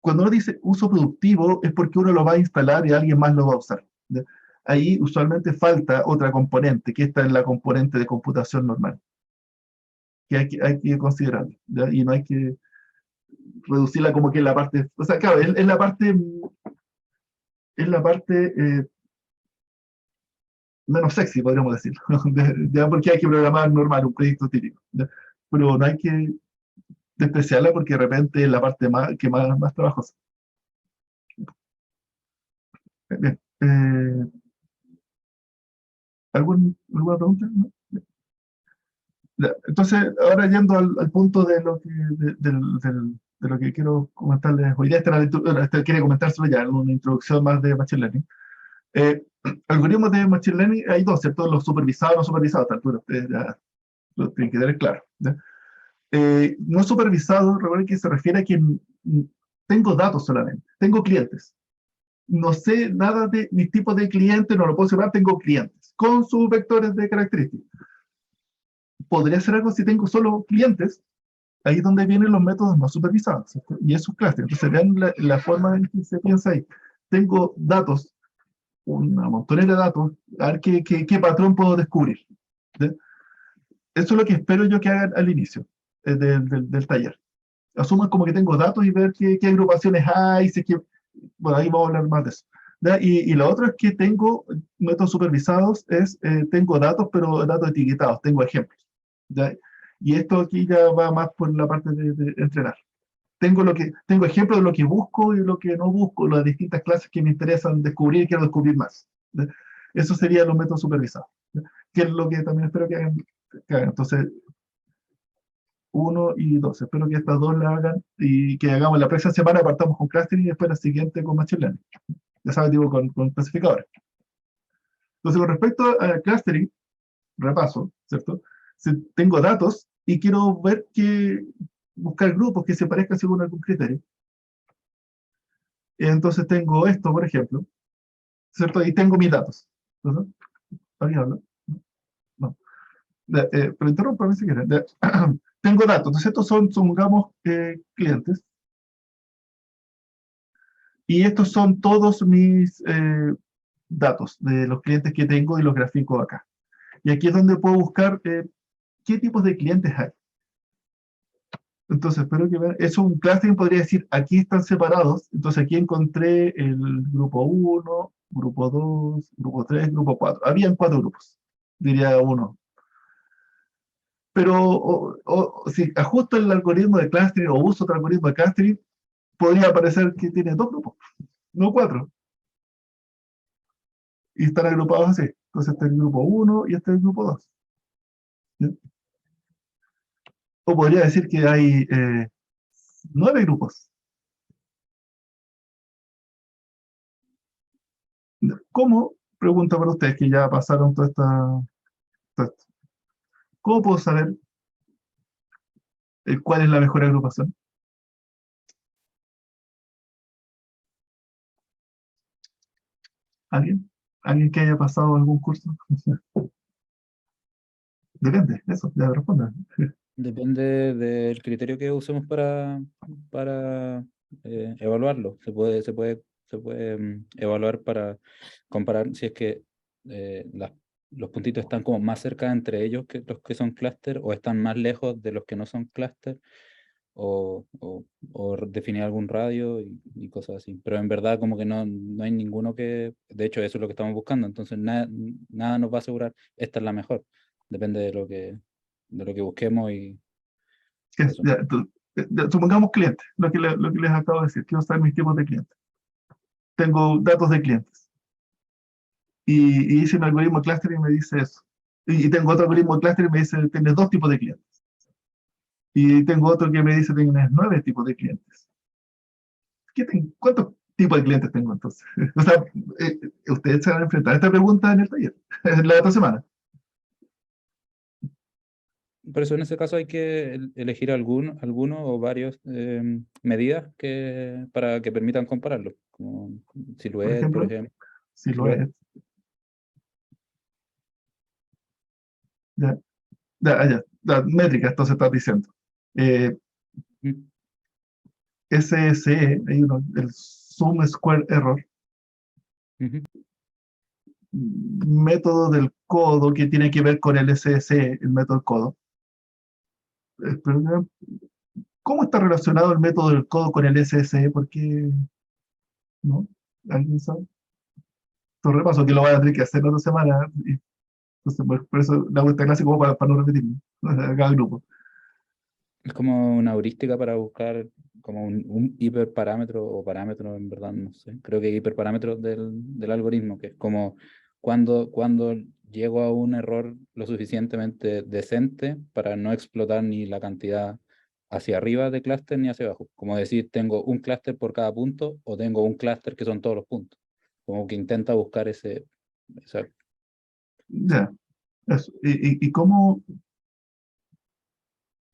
cuando uno dice uso productivo, es porque uno lo va a instalar y alguien más lo va a usar. ¿Ya? Ahí usualmente falta otra componente, que esta es la componente de computación normal, que hay que considerarla, ¿ya? Y no hay que reducirla como que en la parte, o sea, claro, es la parte menos sexy, podríamos decirlo, ya, porque hay que programar normal, un proyecto típico, ¿ya? Pero no hay que despreciarla, porque de repente es la parte más trabajosa. Bien. ¿Alguna pregunta? ¿No? Ya. Entonces, ahora yendo al punto de lo que quiero comentarles hoy día, quiere comentárselo ya en una introducción más de Machine Learning. Algoritmos de Machine Learning hay dos, ¿cierto? Los supervisados y no supervisados, a esta altura ustedes ya lo tienen que tener claro, ¿ya? No supervisado, recuerden que se refiere a que tengo datos solamente, tengo clientes. No sé nada de mis tipos de clientes, no lo puedo separar, tengo clientes con sus vectores de características. Podría ser algo si tengo solo clientes, ahí es donde vienen los métodos no supervisados, ¿cierto? Y esos clases. Entonces vean la forma en que se piensa ahí. Tengo datos, una montonera de datos, a ver qué patrón puedo descubrir, ¿sí? Eso es lo que espero yo que hagan al inicio del taller. Asuman como que tengo datos y ver qué agrupaciones hay, bueno, ahí vamos a hablar más de eso. ¿Ya? Y lo otro es que tengo métodos supervisados, tengo datos, pero datos etiquetados, tengo ejemplos. ¿Ya? Y esto aquí ya va más por la parte de entrenar. Tengo ejemplos de lo que busco y lo que no busco, las distintas clases que me interesan descubrir y quiero descubrir más. ¿Ya? Eso sería los métodos supervisados, ¿ya? Que es lo que también espero que hagan. Entonces, 1 y 2. Espero que estas dos las hagan y que hagamos la próxima semana, partamos con clustering y después la siguiente con Machine Learning. Ya sabes, digo, con clasificadores. Entonces, con respecto a clustering, repaso, ¿cierto? Si tengo datos y quiero buscar grupos que se parezcan según algún criterio. Entonces tengo esto, por ejemplo, ¿cierto? Y tengo mis datos. ¿Alguien habla? No. Pero interrúmpame si quieren. Tengo datos. Entonces estos son digamos, clientes. Y estos son todos mis datos de los clientes que tengo y los grafico acá. Y aquí es donde puedo buscar qué tipos de clientes hay. Entonces, espero que vean. Eso un clustering podría decir, aquí están separados. Entonces, aquí encontré el grupo 1, grupo 2, grupo 3, grupo 4. Habían 4 grupos, diría uno. Pero si ajusto el algoritmo de clustering o uso otro algoritmo de clustering, podría parecer que tiene 2 grupos, no 4. Y están agrupados así. Entonces, este es el grupo 1 y este es el grupo 2. ¿Sí? O podría decir que hay 9 grupos. ¿Cómo? Pregunta para ustedes que ya pasaron todo esto. ¿Cómo puedo saber cuál es la mejor agrupación? ¿Alguien? ¿Alguien que haya pasado algún curso? Depende, eso, ya respondan. Depende del criterio que usemos para evaluarlo. Se puede evaluar para comparar si es que los puntitos están como más cerca entre ellos que los que son clúster o están más lejos de los que no son clúster o definir algún radio y cosas así. Pero en verdad como que no hay ninguno que... De hecho, eso es lo que estamos buscando. Entonces nada nos va a asegurar esta es la mejor. Depende de lo que busquemos y eso. Supongamos clientes, lo que les acabo de decir. Quiero saber mis tipos de clientes. Tengo datos de clientes. Y hice un algoritmo de clustering y me dice eso. Y tengo otro algoritmo de clustering y me dice, tienes 2 tipos de clientes. Y tengo otro que me dice, tienes 9 tipos de clientes. ¿Cuántos tipos de clientes tengo entonces? O sea, ustedes se van a enfrentar a esta pregunta en el taller, la otra semana. Por eso en ese caso hay que elegir alguno o varias medidas para que permitan compararlo, como Por Silhouette, por ejemplo, ejemplo. si lo Silhouette. es. Ya, métrica, entonces estás diciendo. Mm. SSE, hay uno, el Sum Square Error, Ujú. método del codo que tiene que ver con el SSE, el método del codo. Pero, ¿cómo está relacionado el método del codo con el SSE? ¿Por qué no? ¿Alguien sabe? Esto repaso que lo van a tener que hacer la otra semana. Entonces, por eso la vuelta clase como para no repetirlo. Cada grupo. Es como una heurística para buscar como un hiperparámetro o parámetro, en verdad, no sé. Creo que hay hiperparámetros del algoritmo, que es como cuando llego a un error lo suficientemente decente para no explotar ni la cantidad hacia arriba de clúster ni hacia abajo. Como decir, tengo un clúster por cada punto o tengo un clúster que son todos los puntos. Como que intenta buscar esa... Ya, eso. ¿Y cómo?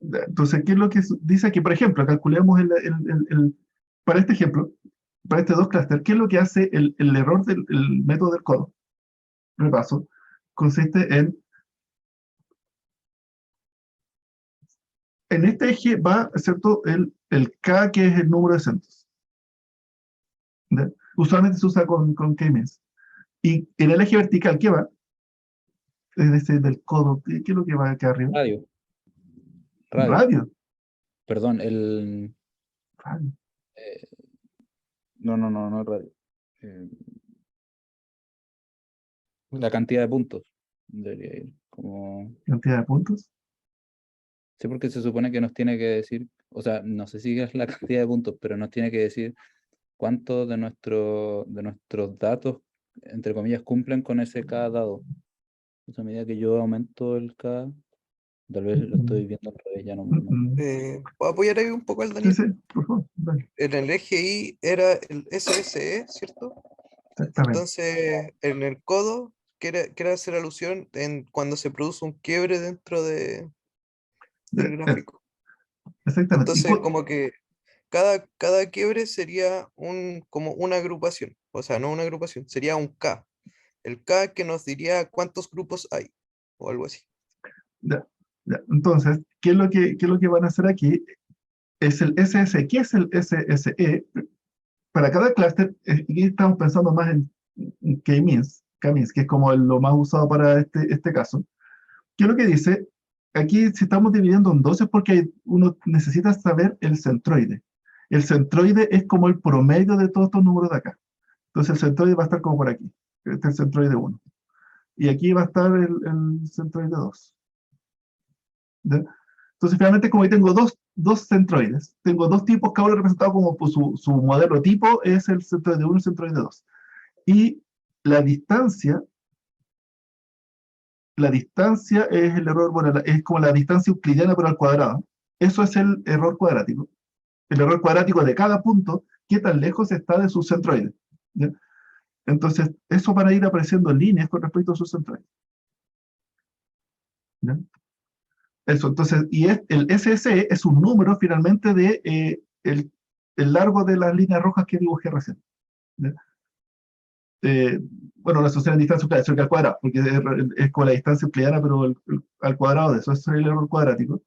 Entonces, ¿qué es lo que dice aquí? Por ejemplo, calculemos para este ejemplo, para este 2 clúster, ¿qué es lo que hace el error del método del codo? Repaso. Consiste en este eje va, ¿cierto? El K, que es el número de centros. ¿Ya? Usualmente se usa con K-means. Y en el eje vertical, ¿qué va? Es decir, del codo, ¿qué es lo que va acá arriba? Radio. Radio. Perdón, Radio. eh, no radio. Eh, la cantidad de puntos debería ir. Como... Cantidad de puntos. Sí, porque se supone que nos tiene que decir, o sea, no sé si es la cantidad de puntos, pero nos tiene que decir cuántos de nuestros datos, entre comillas, cumplen con ese K dado. Entonces, a medida que yo aumento el K, tal vez lo estoy viendo al revés, ya no. ¿Puedo apoyar ahí un poco al Sí, Daniel? sí, por favor. Dale. En el eje Y era el SSE, ¿cierto? Exactamente. Entonces, en el codo, quiere hacer alusión en cuando se produce un quiebre dentro del gráfico. Exactamente. Entonces, como que cada quiebre sería como una agrupación. O sea, no una agrupación, sería un K. El K que nos diría cuántos grupos hay, o algo así. Ya. Entonces, qué es lo que van a hacer aquí? Es el SS. ¿Qué es el SSE? Para cada clúster, aquí estamos pensando más en K-means, que es como lo más usado para este caso. ¿Qué es lo que dice? aquí si estamos dividiendo en dos es porque uno necesita saber el centroide. El centroide es como el promedio de todos estos números de acá. Entonces el centroide va a estar como por aquí. Este es el centroide 1. Y aquí va a estar el centroide 2. ¿Ya? Entonces finalmente como ahí tengo dos centroides, tengo dos tipos, cada uno representado como pues, su modelo tipo es el centroide 1 y el centroide 2. Y la distancia es el error, bueno, es como la distancia euclidiana pero al cuadrado. Eso es el error cuadrático. El error cuadrático de cada punto, qué tan lejos está de su centroide. ¿Ya? Entonces, eso van a ir apareciendo en líneas con respecto a sus centroides. ¿Ya? Eso, entonces, y el SSE es un número finalmente de el largo de las líneas rojas que dibujé recién. ¿Ya? Bueno, la asociación de distancia euclidiana, eso es al cuadrado, porque es como la distancia euclidiana, pero al cuadrado de eso, es el error cuadrático.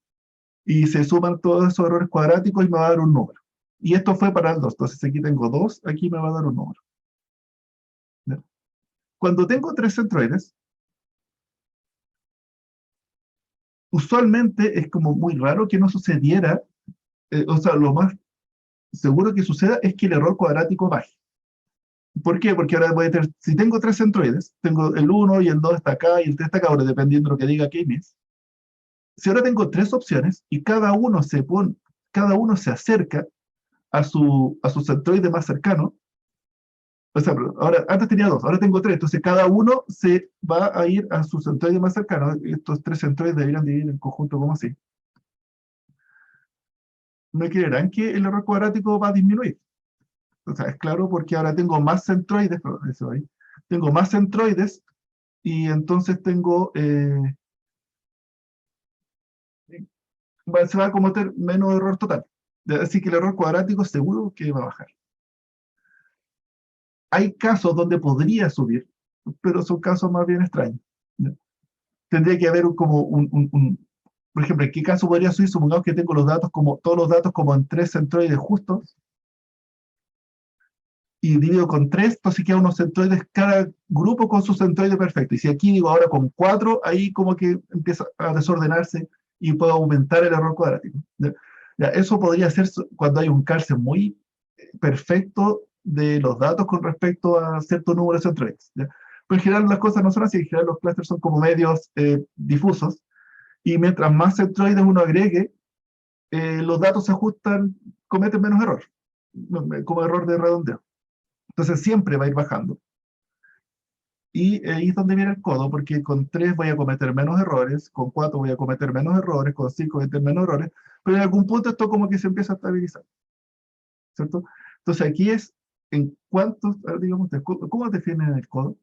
Y se suman todos esos errores cuadráticos y me va a dar un número. Y esto fue para el 2, entonces aquí tengo 2, aquí me va a dar un número. ¿Ya? Cuando tengo 3 centroides, usualmente es como muy raro que no sucediera, o sea, lo más seguro que suceda es que el error cuadrático baje. ¿Por qué? Porque ahora voy a tener, si tengo 3 centroides, tengo el 1 y el 2 está acá y el 3 está acá, ahora dependiendo de lo que diga Keynes. Si ahora tengo 3 opciones y cada uno se acerca a su centroide más cercano, o sea, ahora, antes tenía 2, ahora tengo 3, entonces cada uno se va a ir a su centroide más cercano. Estos 3 centroides deberían dividir en conjunto como así. Me creerán que el error cuadrático va a disminuir. O sea, es claro porque ahora tengo más centroides, perdón, eso ahí, tengo más centroides y entonces tengo, se va a cometer menos error total. Así que el error cuadrático seguro que va a bajar. Hay casos donde podría subir, pero son casos más bien extraños. ¿Ya? Tendría que haber por ejemplo, ¿en qué caso podría subir? Supongamos que tengo todos los datos como en 3 centroides justos, y divido con 3, entonces quedan unos centroides, cada grupo con su centroide perfecto. Y si aquí digo ahora con 4, ahí como que empieza a desordenarse y puedo aumentar el error cuadrático. ¿Ya? Ya, eso podría ser cuando hay un cárcel muy perfecto de los datos con respecto a cierto número de centroides. ¿Ya? Pero en general las cosas no son así, en general los clústeres son como medios difusos, y mientras más centroides uno agregue, los datos se ajustan, cometen menos error, como error de redondeo. Entonces siempre va a ir bajando. Y ahí es donde viene el codo, porque con 3 voy a cometer menos errores, con 4 voy a cometer menos errores, con 5 voy a cometer menos errores, pero en algún punto esto como que se empieza a estabilizar, ¿cierto? Entonces aquí es en cuántos, digamos, ¿cómo definen el codo?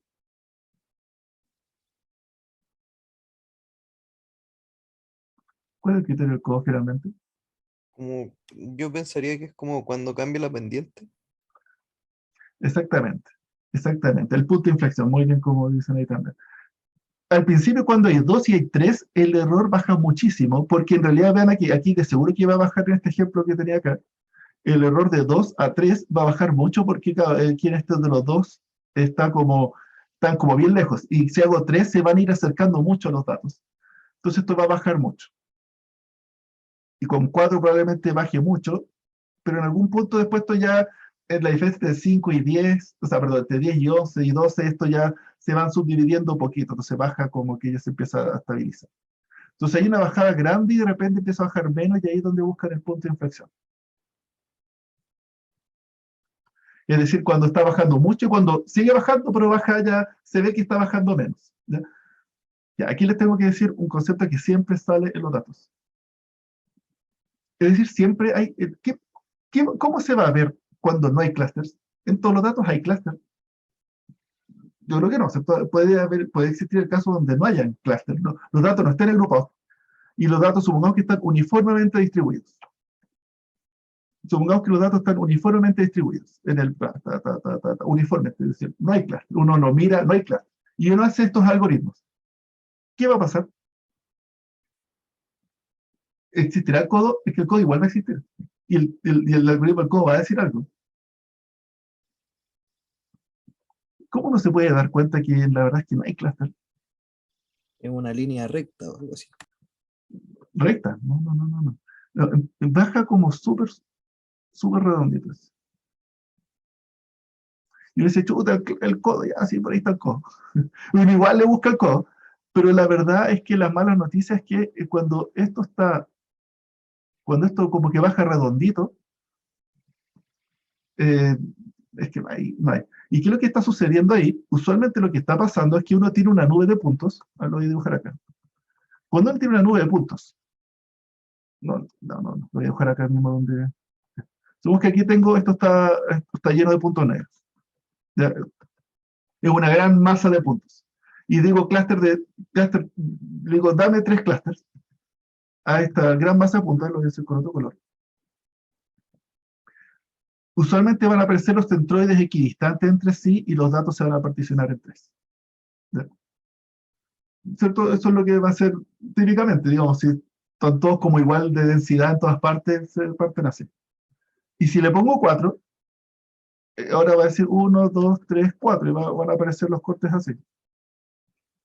¿Cuál es el criterio del codo finalmente? Como, yo pensaría que es como cuando cambia la pendiente. Exactamente, exactamente. El punto de inflexión, muy bien como dicen ahí también. Al principio cuando hay 2 y hay 3, el error baja muchísimo, porque en realidad vean aquí de seguro que va a bajar en este ejemplo que tenía acá. El error de 2 a 3 va a bajar mucho porque aquí en este de los dos están como bien lejos. Y si hago 3, se van a ir acercando mucho a los datos. Entonces esto va a bajar mucho. Y con 4 probablemente baje mucho, pero en algún punto después esto ya, en la diferencia de 5 y 10, o sea, perdón, de 10 y 11 y 12, esto ya se van subdividiendo un poquito, entonces baja como que ya se empieza a estabilizar. Entonces hay una bajada grande y de repente empieza a bajar menos y ahí es donde buscan el punto de inflexión. Es decir, cuando está bajando mucho y cuando sigue bajando, pero baja ya, se ve que está bajando menos. ¿Ya? Ya, aquí les tengo que decir un concepto que siempre sale en los datos. Es decir, siempre hay... ¿Cómo se va a ver cuando no hay clusters? En todos los datos hay clusters. Yo creo que no. Puede existir el caso donde no hayan clusters. ¿No? Los datos no estén agrupados. Y los datos supongamos que están uniformemente distribuidos. Supongamos que los datos están uniformemente distribuidos. En el uniformemente. Es decir, no hay cluster. Uno no mira, no hay cluster. Y uno hace estos algoritmos. ¿Qué va a pasar? ¿Existirá el codo? Es que el codo igual va a existir. Y el algoritmo del codo va a decir algo. ¿Cómo no se puede dar cuenta que la verdad es que no hay cluster? Es una línea recta o algo así. recta. No, no, no, no, no. No, baja como súper, súper redondito. Y uno dice, chuta, el codo, ya, sí, por ahí está el codo. Uno igual le busca el codo. Pero la verdad es que la mala noticia es que cuando esto como que baja redondito, eh, es que no hay, no hay. ¿Y qué es lo que está sucediendo ahí? Usualmente lo que está pasando es que uno tiene una nube de puntos. Lo voy a dibujar acá. Cuando uno tiene una nube de puntos, no, lo voy a dibujar acá mismo donde... Supongamos que aquí esto está lleno de puntos negros. ¿Ya? Es una gran masa de puntos. Y digo digo, dame 3 clústeres a esta gran masa de puntos, lo voy a hacer con otro color. Usualmente van a aparecer los centroides equidistantes entre sí y los datos se van a particionar en 3. ¿Ya? ¿Cierto? Eso es lo que va a ser típicamente, digamos, si están todos como igual de densidad en todas partes, se parten así. Y si le pongo 4, ahora va a decir 1, 2, 3, 4, y van a aparecer los cortes así.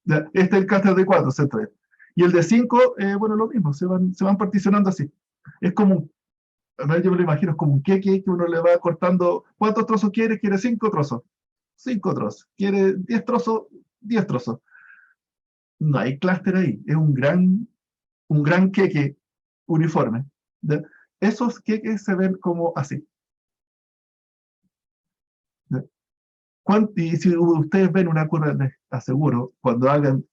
¿Ya? Este es el clúster de 4 centroides. Y el de 5, bueno, lo mismo, se van particionando así. Es como, yo me lo imagino, es como un queque que uno le va cortando. ¿Cuántos trozos quiere? Quiere 5 trozos. 5 trozos. Quiere 10 trozos, 10 trozos. No hay clúster ahí. Es un gran queque uniforme. ¿Ya? Esos queques se ven como así. ¿Ya? Y si ustedes ven una curva, les aseguro, cuando hagan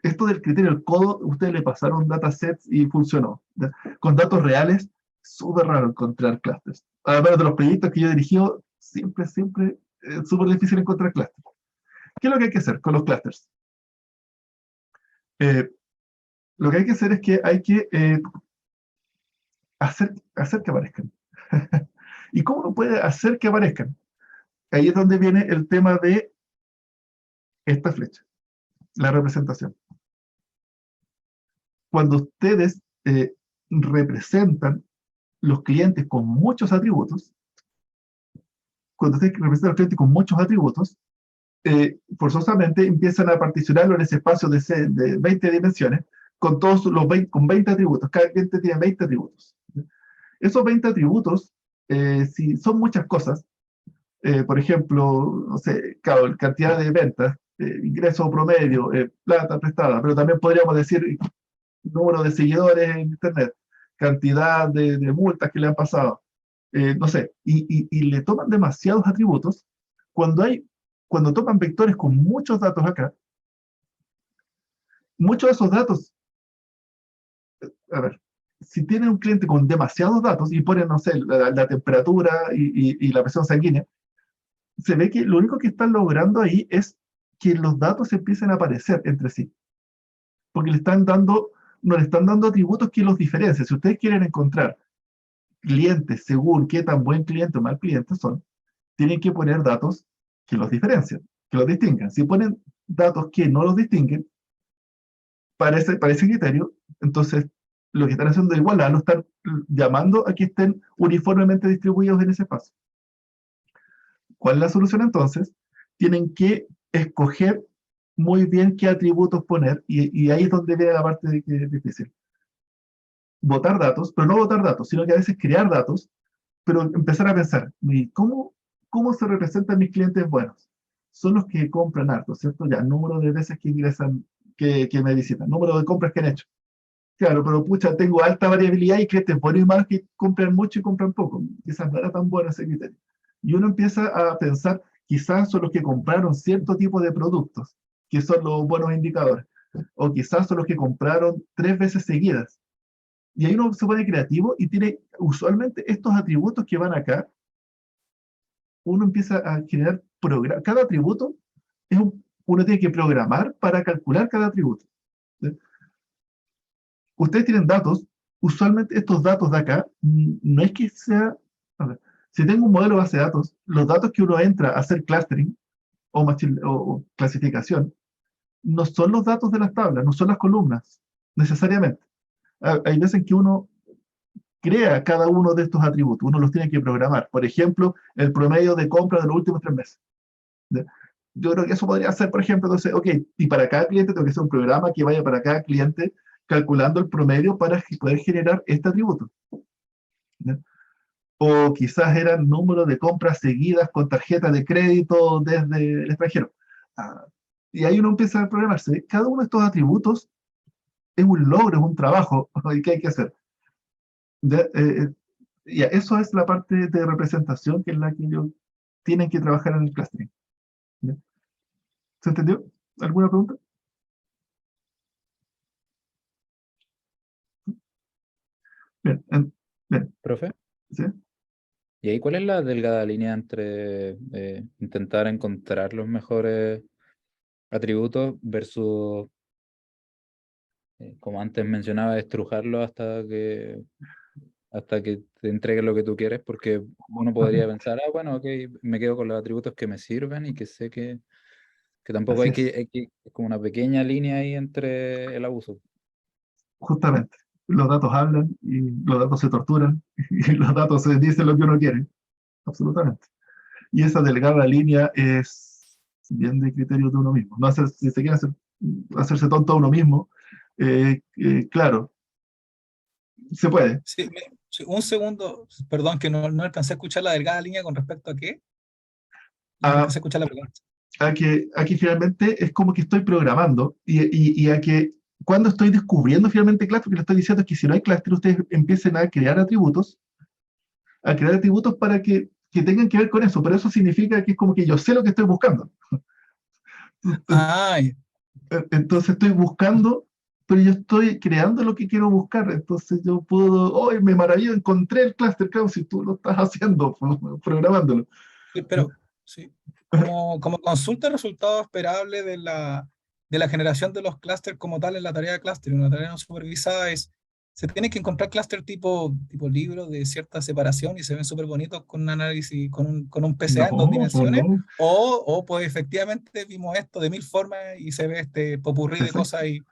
esto del criterio del codo, ustedes le pasaron datasets y funcionó. ¿Ya? Con datos reales, súper raro encontrar clusters. Además de los proyectos que yo he dirigido, siempre es súper difícil encontrar clusters. ¿Qué es lo que hay que hacer con los clusters? Lo que hay que hacer es que hay que hacer que aparezcan. ¿Y cómo uno puede hacer que aparezcan? Ahí es donde viene el tema de esta flecha, la representación. Cuando ustedes representan los clientes con muchos atributos, forzosamente empiezan a particionarlo en ese espacio de 20 dimensiones con todos con 20 atributos. Cada cliente tiene 20 atributos. Esos 20 atributos, si son muchas cosas, por ejemplo, no sé, claro, cantidad de ventas, ingreso promedio, plata prestada, pero también podríamos decir número de seguidores en Internet, cantidad de multas que le han pasado, no sé, y le toman demasiados atributos. Cuando toman vectores con muchos datos acá, muchos de esos datos, a ver, si tienen un cliente con demasiados datos y ponen, no sé, la temperatura y la presión sanguínea, se ve que lo único que están logrando ahí es que los datos empiecen a aparecer entre sí. Porque no le están dando atributos que los diferencien. Si ustedes quieren encontrar clientes según qué tan buen cliente o mal cliente son, tienen que poner datos que los diferencien, que los distingan. Si ponen datos que no los distinguen, para ese criterio, entonces lo que están haciendo de igualdad lo están llamando a que estén uniformemente distribuidos en ese espacio. ¿Cuál es la solución entonces? Tienen que escoger muy bien qué atributos poner, y ahí es donde viene la parte difícil. Votar datos, pero no votar datos, sino que a veces crear datos, pero empezar a pensar, ¿cómo se representan mis clientes buenos? Son los que compran harto, ¿cierto? Ya, número de veces que ingresan, que me visitan, número de compras que han hecho. Claro, pero pucha, tengo alta variabilidad y clientes buenos y malos que compran mucho y compran poco. Quizás no era tan bueno ese criterio. Y uno empieza a pensar, quizás son los que compraron cierto tipo de productos, que son los buenos indicadores. O quizás son los que compraron 3 veces seguidas. Y ahí uno se pone creativo y tiene usualmente estos atributos que van acá. Uno empieza a generar programas. Cada atributo uno tiene que programar para calcular cada atributo. ¿Sí? Ustedes tienen datos, usualmente estos datos de acá, no es que sea... A ver, si tengo un modelo de base de datos, los datos que uno entra a hacer clustering o clasificación, no son los datos de las tablas, no son las columnas, necesariamente. Hay veces en que uno crea cada uno de estos atributos, uno los tiene que programar. Por ejemplo, el promedio de compra de los últimos 3 meses. Yo creo que eso podría ser, por ejemplo, entonces, ok, y para cada cliente tengo que hacer un programa que vaya para cada cliente calculando el promedio para poder generar este atributo. ¿Ya? O quizás eran números de compras seguidas con tarjeta de crédito desde el extranjero. Y ahí uno empieza a programarse. Cada uno de estos atributos es un logro, es un trabajo que hay que hacer. ¿Ya? Ya, eso es la parte de representación que es la que ellos tienen que trabajar en el clustering. ¿Ya? ¿Se entendió? ¿Alguna pregunta? Bien, bien. ¿Profe? ¿Sí? ¿Y ahí cuál es la delgada línea entre intentar encontrar los mejores atributos versus, como antes mencionaba, estrujarlo hasta que te entregue lo que tú quieres? Porque uno podría pensar, bueno, ok, me quedo con los atributos que me sirven y que sé que tampoco Así hay que, es como una pequeña línea ahí entre el abuso. Justamente. Los datos hablan y los datos se torturan y los datos se dicen lo que uno quiere. Absolutamente. Y esa delgada línea es bien de criterio de uno mismo. No hacer, si se quiere hacerse tonto a uno mismo, claro, se puede. Sí, sí, un segundo, perdón, que no alcancé a escuchar la delgada línea con respecto a qué. No A, alcancé a escuchar la pregunta. a que finalmente es como que estoy programando y a que cuando estoy descubriendo finalmente cluster, que le estoy diciendo es que si no hay cluster, ustedes empiecen a crear atributos para que tengan que ver con eso. Pero eso significa que es como que yo sé lo que estoy buscando. Ay, Entonces estoy buscando, pero yo estoy creando lo que quiero buscar. Entonces yo puedo, hoy me maravillo, encontré el cluster, claro, si tú lo estás haciendo, programándolo. sí, pero sí, como consulta el resultado esperable de la generación de los clústeres como tal en la tarea de cluster, una tarea no supervisada se tiene que encontrar clúster tipo libro de cierta separación y se ven súper bonitos con un análisis, con un PCA en 2 dimensiones, No. o pues efectivamente vimos esto de 1000 formas y se ve este popurrí de Exacto. cosas y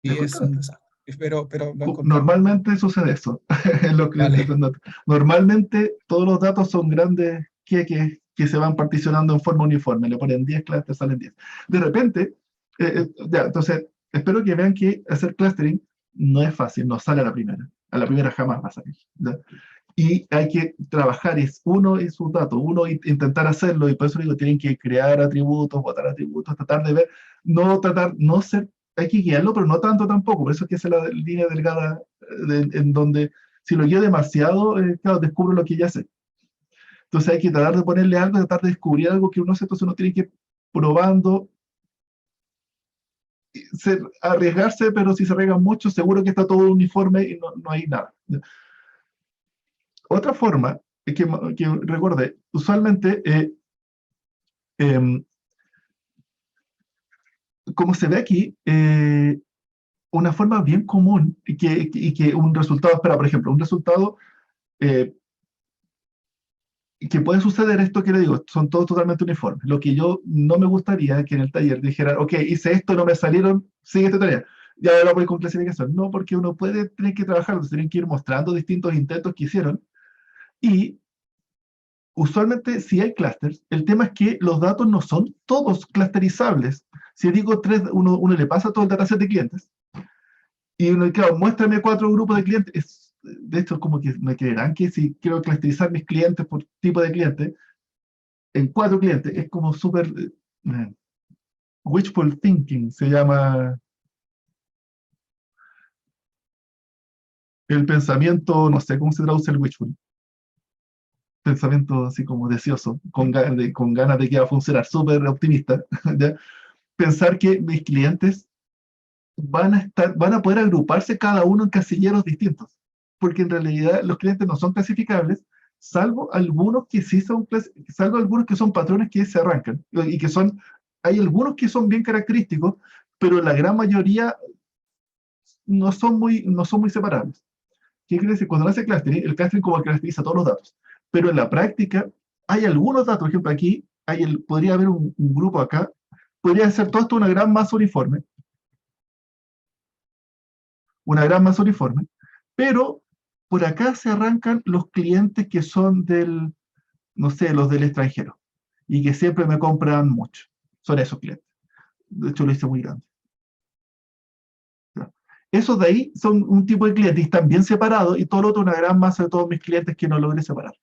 es un desastre. Pero lo encontramos. Normalmente sucede eso en los clientes. Vale. Normalmente todos los datos son grandes que se van particionando en forma uniforme. Le ponen 10 clusters, salen 10. De repente, ya, entonces, espero que vean que hacer clustering no es fácil, no sale a la primera. A la primera jamás va a salir. ¿Ya? Y hay que trabajar, es uno y sus datos, uno intentar hacerlo, y por eso digo, tienen que crear atributos, botar atributos, tratar de ver, no ser, hay que guiarlo, pero no tanto tampoco, por eso es que es la línea delgada en donde si lo guío demasiado, claro, descubro lo que ya sé. Entonces hay que tratar de ponerle algo, tratar de descubrir algo que uno sé, entonces uno tiene que ir probando, arriesgarse, pero si se arriesgan mucho, seguro que está todo uniforme y no hay nada. Otra forma que recordé, usualmente, como se ve aquí, una forma bien común y que un resultado, espera, por ejemplo, un resultado eh, que puede suceder esto que le digo, son todos totalmente uniformes. Lo que yo no me gustaría es que en el taller dijera, ok, hice esto, no me salieron, sigue esta tarea. Ya lo voy con clasificación. No, porque uno puede tener que trabajar, tienen que ir mostrando distintos intentos que hicieron y usualmente si hay clusters, el tema es que los datos no son todos clusterizables. Si digo 3, uno le pasa todo el dataset de clientes y uno, claro, muéstrame 4 grupos de clientes. De hecho, como que me creerán que si quiero clusterizar mis clientes por tipo de cliente, en 4 clientes, es como súper wishful thinking, se llama el pensamiento, no sé cómo se traduce el wishful. Pensamiento así como deseoso, con ganas de que va a funcionar, súper optimista. ¿Ya? Pensar que mis clientes van a poder agruparse cada uno en casilleros distintos, porque en realidad los clientes no son clasificables, salvo algunos que sí son, salvo algunos que son patrones que se arrancan, y que son, hay algunos que son bien característicos, pero la gran mayoría no son muy separables. ¿Qué quiere decir? Cuando uno hace clustering, el clustering como caracteriza todos los datos, pero en la práctica hay algunos datos, por ejemplo aquí, podría haber un grupo acá, podría ser todo esto una gran masa uniforme, pero por acá se arrancan los clientes que son no sé, los del extranjero, y que siempre me compran mucho. Son esos clientes. De hecho, lo hice muy grande. Esos de ahí son un tipo de clientes y están bien separados, y todo lo otro una gran masa de todos mis clientes que no logré separar.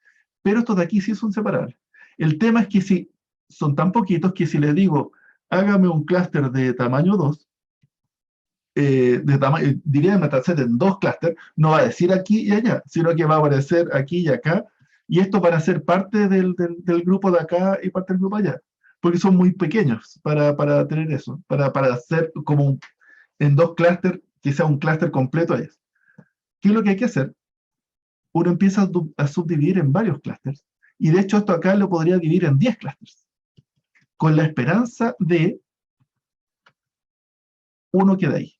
Pero estos de aquí sí son separables. El tema es que si son tan poquitos que si les digo, hágame un clúster de tamaño 2, diría Metaset en 2 clústeres, no va a decir aquí y allá, sino que va a aparecer aquí y acá, y estos van a ser parte del grupo de acá y parte del grupo allá, porque son muy pequeños para tener eso, para hacer como en 2 clústeres, que sea un clúster completo. ¿Qué es lo que hay que hacer? Uno empieza a subdividir en varios clústeres, y de hecho esto acá lo podría dividir en 10 clústeres, con la esperanza de uno queda ahí.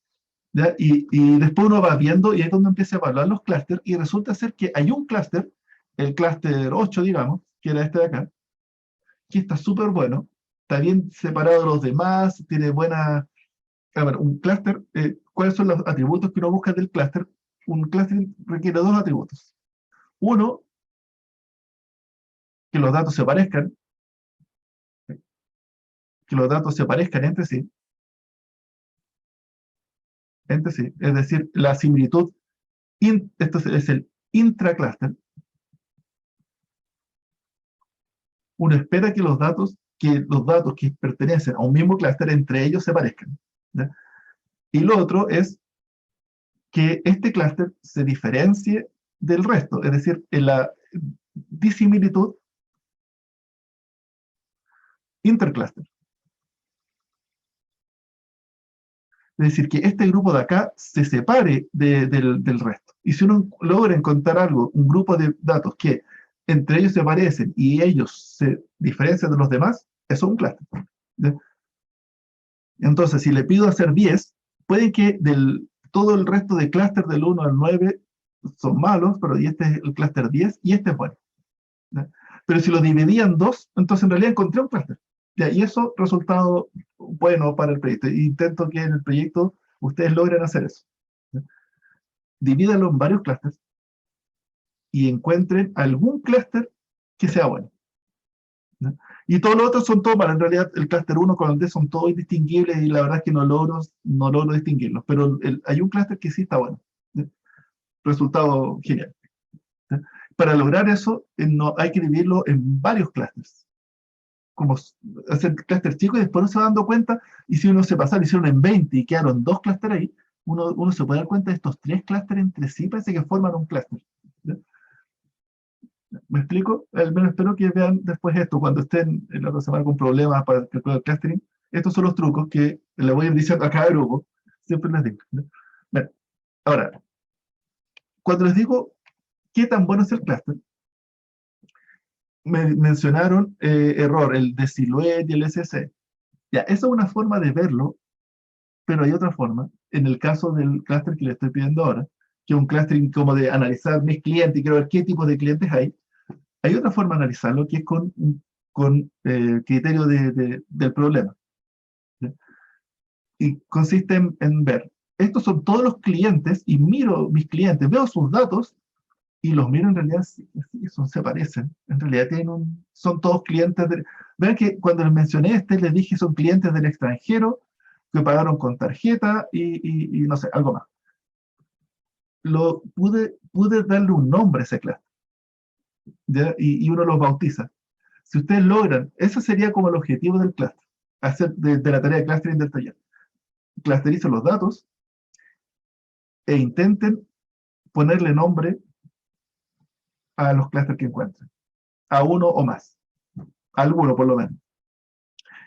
¿Ya? Y después uno va viendo, y ahí es donde empieza a evaluar los clústeres, y resulta ser que hay un clúster, el clúster 8, digamos, que era este de acá, que está súper bueno, está bien separado de los demás, tiene buena... A ver, un clúster, ¿cuáles son los atributos que uno busca del clúster? Un clúster requiere 2 atributos. Uno, que los datos se parezcan, entre sí, es decir, la similitud, esto es el intracluster. Uno espera que los datos que pertenecen a un mismo clúster entre ellos se parezcan, ¿ya? Y lo otro es que este clúster se diferencie del resto, es decir, en la disimilitud intercluster. Es decir, que este grupo de acá se separe del resto. Y si uno logra encontrar algo, un grupo de datos que entre ellos se parecen y ellos se diferencian de los demás, eso es un clúster, ¿ya? Entonces, si le pido hacer 10, puede que todo el resto de clúster del 1 al 9 son malos, pero y este es el clúster 10 y este es bueno, ¿ya? Pero si lo dividí en 2, entonces en realidad encontré un clúster, ¿ya? Y eso resultado bueno para el proyecto. Intento que en el proyecto ustedes logren hacer eso, ¿ya? Divídanlo en varios clústeres y encuentren algún clúster que sea bueno, ¿ya? Y todos los otros son todos malos. En realidad, el clúster 1 con el D son todos indistinguibles y la verdad es que no logro distinguirlos. Pero hay un clúster que sí está bueno, ¿ya? Resultado genial, ¿ya? Para lograr eso, no, hay que dividirlo en varios clústeres. Como hacer clústeres chicos y después uno se va dando cuenta. Y si uno se pasaron, hicieron en 20 y quedaron 2 clústeres ahí, uno se puede dar cuenta de estos 3 clústeres entre sí, parece que forman un clúster, ¿ya? ¿Me explico? Al menos espero que vean después esto, cuando estén en la otra semana con problemas para calcular el clustering. Estos son los trucos que le voy a ir diciendo a cada grupo. Siempre les digo, ¿no? Bueno, ahora, cuando les digo qué tan bueno es el cluster, me mencionaron error, el de Silhouette y el SC. Ya, esa es una forma de verlo, pero hay otra forma. En el caso del cluster que le estoy pidiendo ahora, que es un clustering como de analizar mis clientes y quiero ver qué tipo de clientes hay. Hay otra forma de analizarlo que es con criterio del problema, ¿sí? Y consiste en ver, estos son todos los clientes y miro mis clientes, veo sus datos y los miro en realidad, sí, se parecen. En realidad son todos clientes. Vean que cuando les mencioné les dije son clientes del extranjero que pagaron con tarjeta y no sé, algo más. Pude darle un nombre a ese cluster, ¿ya? Y uno los bautiza. Si ustedes logran, ese sería como el objetivo del cluster, hacer de la tarea de clustering del taller. Clustericen los datos e intenten ponerle nombre a los clusters que encuentren, a uno o más, a alguno por lo menos.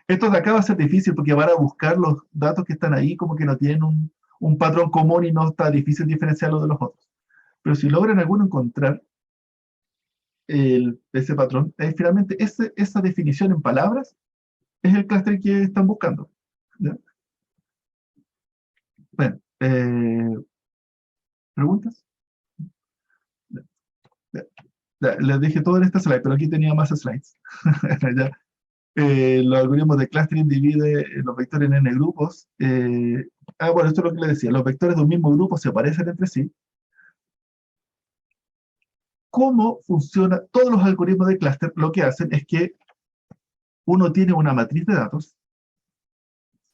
Esto de acá va a ser difícil porque van a buscar los datos que están ahí como que no tienen un patrón común y no está difícil diferenciarlos de los otros. Pero si logran alguno encontrar ese patrón, finalmente esa definición en palabras es el cluster que están buscando, ¿ya? Bueno, ¿preguntas? Les dije todo en esta slide, pero aquí tenía más slides. ¿Ya? Los algoritmos de clustering divide los vectores en n grupos. Bueno, esto es lo que les decía. Los vectores de un mismo grupo se parecen entre sí. ¿Cómo funciona? Todos los algoritmos de cluster lo que hacen es que uno tiene una matriz de datos.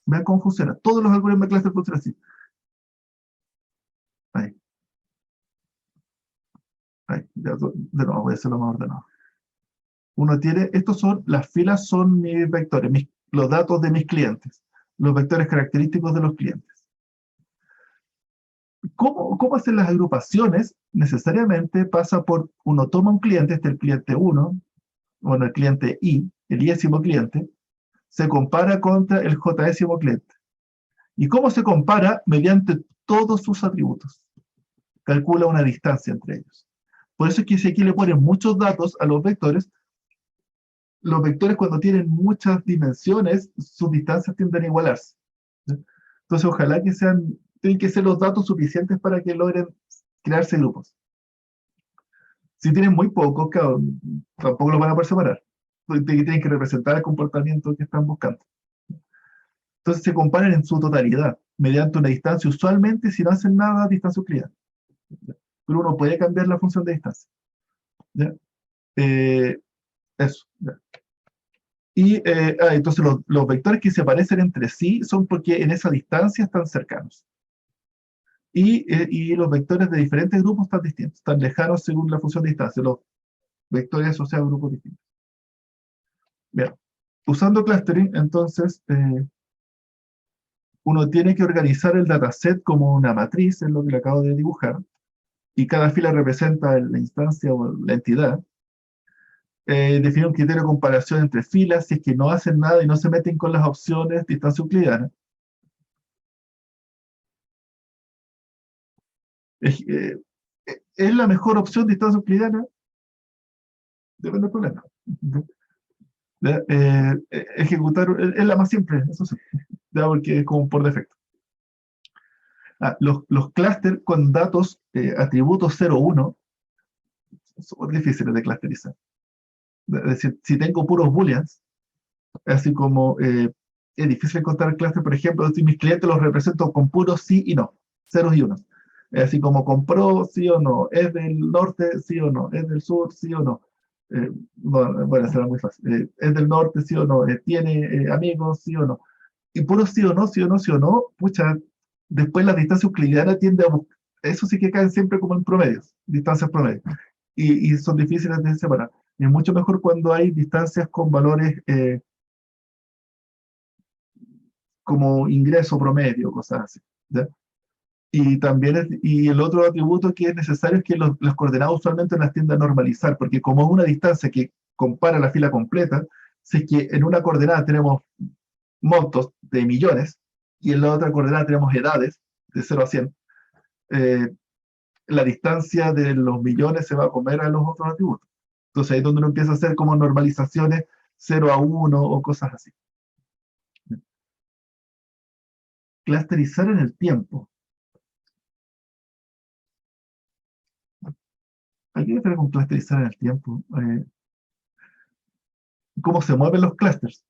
Vean cómo funciona. Todos los algoritmos de cluster funcionan así. Ahí. Ahí, de nuevo, voy a hacerlo más ordenado. Uno tiene, las filas son mis vectores, los datos de mis clientes, los vectores característicos de los clientes. ¿Cómo hacen las agrupaciones? Necesariamente pasa por, uno toma un cliente, el cliente 1, bueno, el cliente I, el iésimo cliente, se compara contra el jésimo cliente. ¿Y cómo se compara? Mediante todos sus atributos. Calcula una distancia entre ellos. Por eso es que si aquí le ponen muchos datos a los vectores cuando tienen muchas dimensiones, sus distancias tienden a igualarse. Entonces ojalá que tienen que ser los datos suficientes para que logren crearse grupos. Si tienen muy pocos, claro, tampoco los van a poder separar. Tienen que representar el comportamiento que están buscando. Entonces se comparan en su totalidad, mediante una distancia, usualmente si no hacen nada, distancia euclidiana. Pero uno puede cambiar la función de distancia. ¿Ya? Eso. ¿Ya? Y entonces los vectores que se parecen entre sí son porque en esa distancia están cercanos. Y los vectores de diferentes grupos están distintos, están lejanos según la función de distancia. Los vectores asociados a grupos distintos. Bien. Usando clustering, entonces, uno tiene que organizar el dataset como una matriz, es lo que le acabo de dibujar, y cada fila representa la instancia o la entidad. Definir un criterio de comparación entre filas, si es que no hacen nada y no se meten con las opciones de distancia euclidiana. ¿Es la mejor opción de distancia euclidiana? Depende del problema. Ejecutar es la más simple, eso sí, ya porque es como por defecto. Los clústeres con datos, atributos 0, 1, son difíciles de clusterizar. Es decir, si tengo puros booleans, así como es difícil encontrar el clúster, por ejemplo, si mis clientes los represento con puros sí y no, ceros y unos. Así como compró, sí o no, es del norte, sí o no, es del sur, sí o no. Bueno, será muy fácil. Es del norte, sí o no, tiene amigos, sí o no. Y puros sí o no, sí o no, sí o no, pucha, después la distancia euclidiana tiende a buscar, eso sí que caen siempre como en promedios, distancias promedio. Y son difíciles de separar. Y es mucho mejor cuando hay distancias con valores como ingreso promedio, cosas así. ¿Ya? Y también y el otro atributo que es necesario es que las coordenadas usualmente las tienden a normalizar, porque como es una distancia que compara la fila completa, si es que en una coordenada tenemos montos de millones y en la otra coordenada tenemos edades de 0 a 100, la distancia de los millones se va a comer a los otros atributos. Entonces ahí es donde uno empieza a hacer como normalizaciones 0 a 1 o cosas así. Clusterizar en el tiempo. ¿Hay que ver con clusterizar en el tiempo? ¿Cómo se mueven los clusters?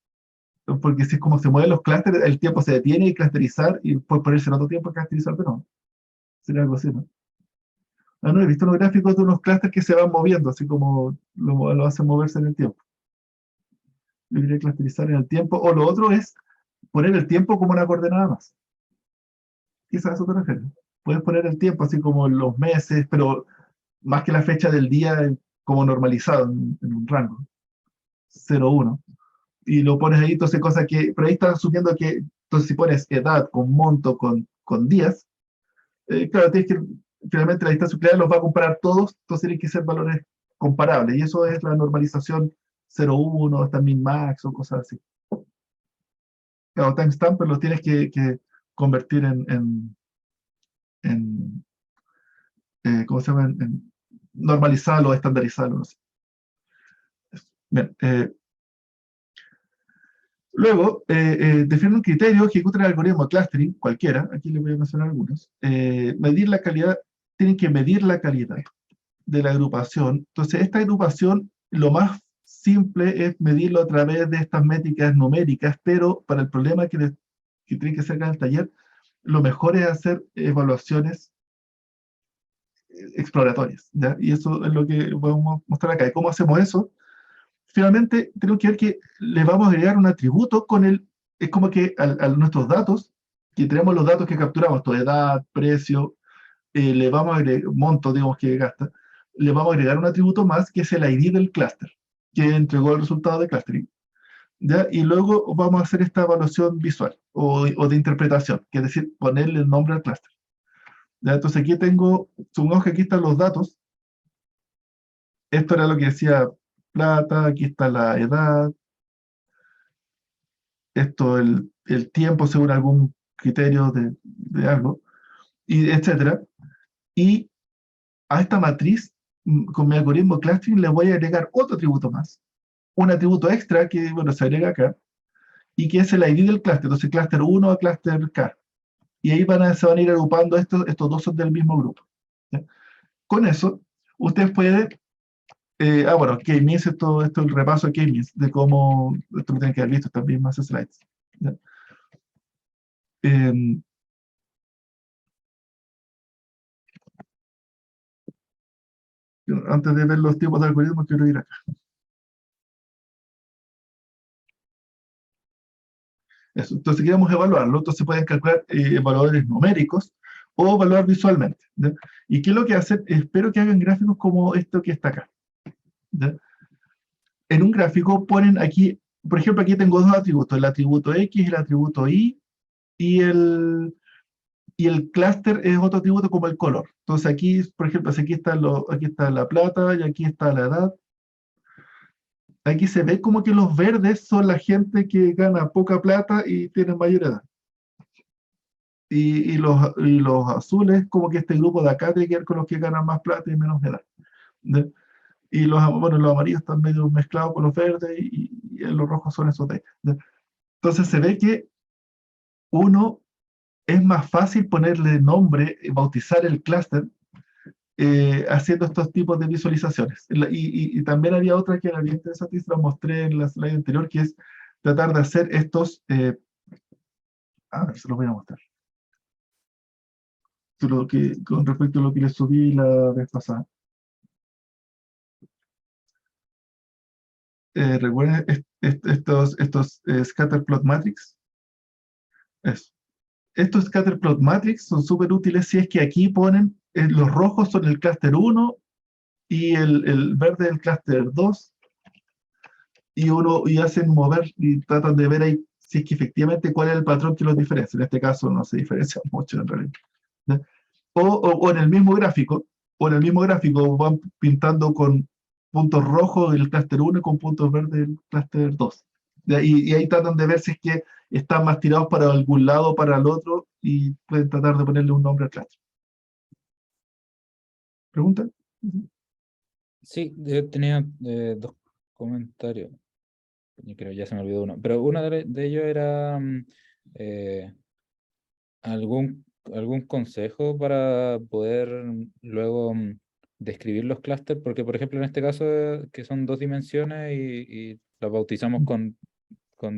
Porque si es como se mueven los clusters, el tiempo se detiene y clusterizar y puede ponerse en otro tiempo y clusterizar de nuevo. Sería algo así, ¿no? No, he visto unos gráficos de unos clusters que se van moviendo, así como lo hacen moverse en el tiempo. Yo diría clusterizar en el tiempo. O lo otro es poner el tiempo como una coordenada más. Quizás a eso te refieres. Puedes poner el tiempo así como los meses, pero más que la fecha del día, como normalizado en un rango. 0, 1. Y lo pones ahí, entonces cosa que, pero ahí estás asumiendo que, entonces si pones edad con monto con días, claro, tienes que, finalmente la distancia euclidiana los va a comparar todos, entonces tienen que ser valores comparables, y eso es la normalización 0, 1, hasta min-max o cosas así. Claro, timestamp lo tienes que convertir en ¿cómo se llama? En normalizarlo o estandarizarlo, no sé. Bien, luego, define un criterio, ejecuta el algoritmo de clustering, cualquiera, aquí les voy a mencionar algunos. Medir la calidad, tienen que medir la calidad de la agrupación. Entonces, esta agrupación, lo más simple es medirlo a través de estas métricas numéricas, pero para el problema que tienen que hacer en el taller, lo mejor es hacer evaluaciones exploratorias, ¿ya? Y eso es lo que vamos a mostrar acá. ¿Y cómo hacemos eso? Finalmente, tenemos que ver que le vamos a agregar un atributo con es como que a nuestros datos, que tenemos los datos que capturamos, toda edad, precio, le vamos a agregar, monto, digamos que gasta, le vamos a agregar un atributo más que es el ID del clúster, que entregó el resultado de clustering. ¿Ya? Y luego vamos a hacer esta evaluación visual o de interpretación, que es decir, ponerle el nombre al clúster. ¿Ya? Entonces aquí tengo, supongamos que aquí están los datos. Esto era lo que decía plata, aquí está la edad, esto el tiempo según algún criterio de algo, y etcétera. Y a esta matriz, con mi algoritmo clustering, le voy a agregar otro atributo más. Un atributo extra que, bueno, se agrega acá, y que es el ID del clúster, entonces clúster 1 a clúster K. Y ahí se van a ir agrupando estos dos son del mismo grupo. ¿Ya? Con eso, ustedes pueden, bueno, K-means, esto es el repaso de K-means, de cómo, esto lo tienen que haber visto también más slides. ¿Ya? Antes de ver los tipos de algoritmos, quiero ir acá. Eso. Entonces, queremos evaluarlo. Entonces, pueden calcular evaluadores numéricos o evaluar visualmente. ¿Ya? ¿Y qué es lo que hacen? Espero que hagan gráficos como esto que está acá. ¿Ya? En un gráfico ponen aquí, por ejemplo, aquí tengo dos atributos, el atributo X, el atributo Y, y el clúster es otro atributo como el color. Entonces aquí, por ejemplo, aquí está la plata y aquí está la edad. Aquí se ve como que los verdes son la gente que gana poca plata y tiene mayor edad. Y los azules, como que este grupo de acá tiene que ver con los que ganan más plata y menos edad. ¿De? Y los amarillos están medio mezclados con los verdes y los rojos son esos de ahí. ¿De? Entonces se ve que uno es más fácil ponerle nombre, bautizar el clúster, haciendo estos tipos de visualizaciones. Y también había otra que era bien interesante, y se la mostré en la slide anterior, que es tratar de hacer estos, a ver, se los voy a mostrar. Con respecto a lo que les subí la vez pasada. ¿Recuerden estos scatterplot matrix? Eso. Estos scatterplot matrix son súper útiles si es que aquí ponen, los rojos son el clúster 1 y el verde el clúster 2, y hacen mover y tratan de ver ahí si es que efectivamente cuál es el patrón que los diferencia. En este caso no se diferencia mucho en realidad. ¿Ya? O en el mismo gráfico, van pintando con puntos rojos el clúster 1 y con puntos verdes el clúster 2. Y ahí tratan de ver si es que están más tirados para algún lado o para el otro y pueden tratar de ponerle un nombre al clúster. ¿Pregunta? Sí, yo tenía dos comentarios. Yo creo ya se me olvidó uno. Pero uno de ellos era algún consejo para poder luego describir los clústeres, porque por ejemplo en este caso que son dos dimensiones y los bautizamos con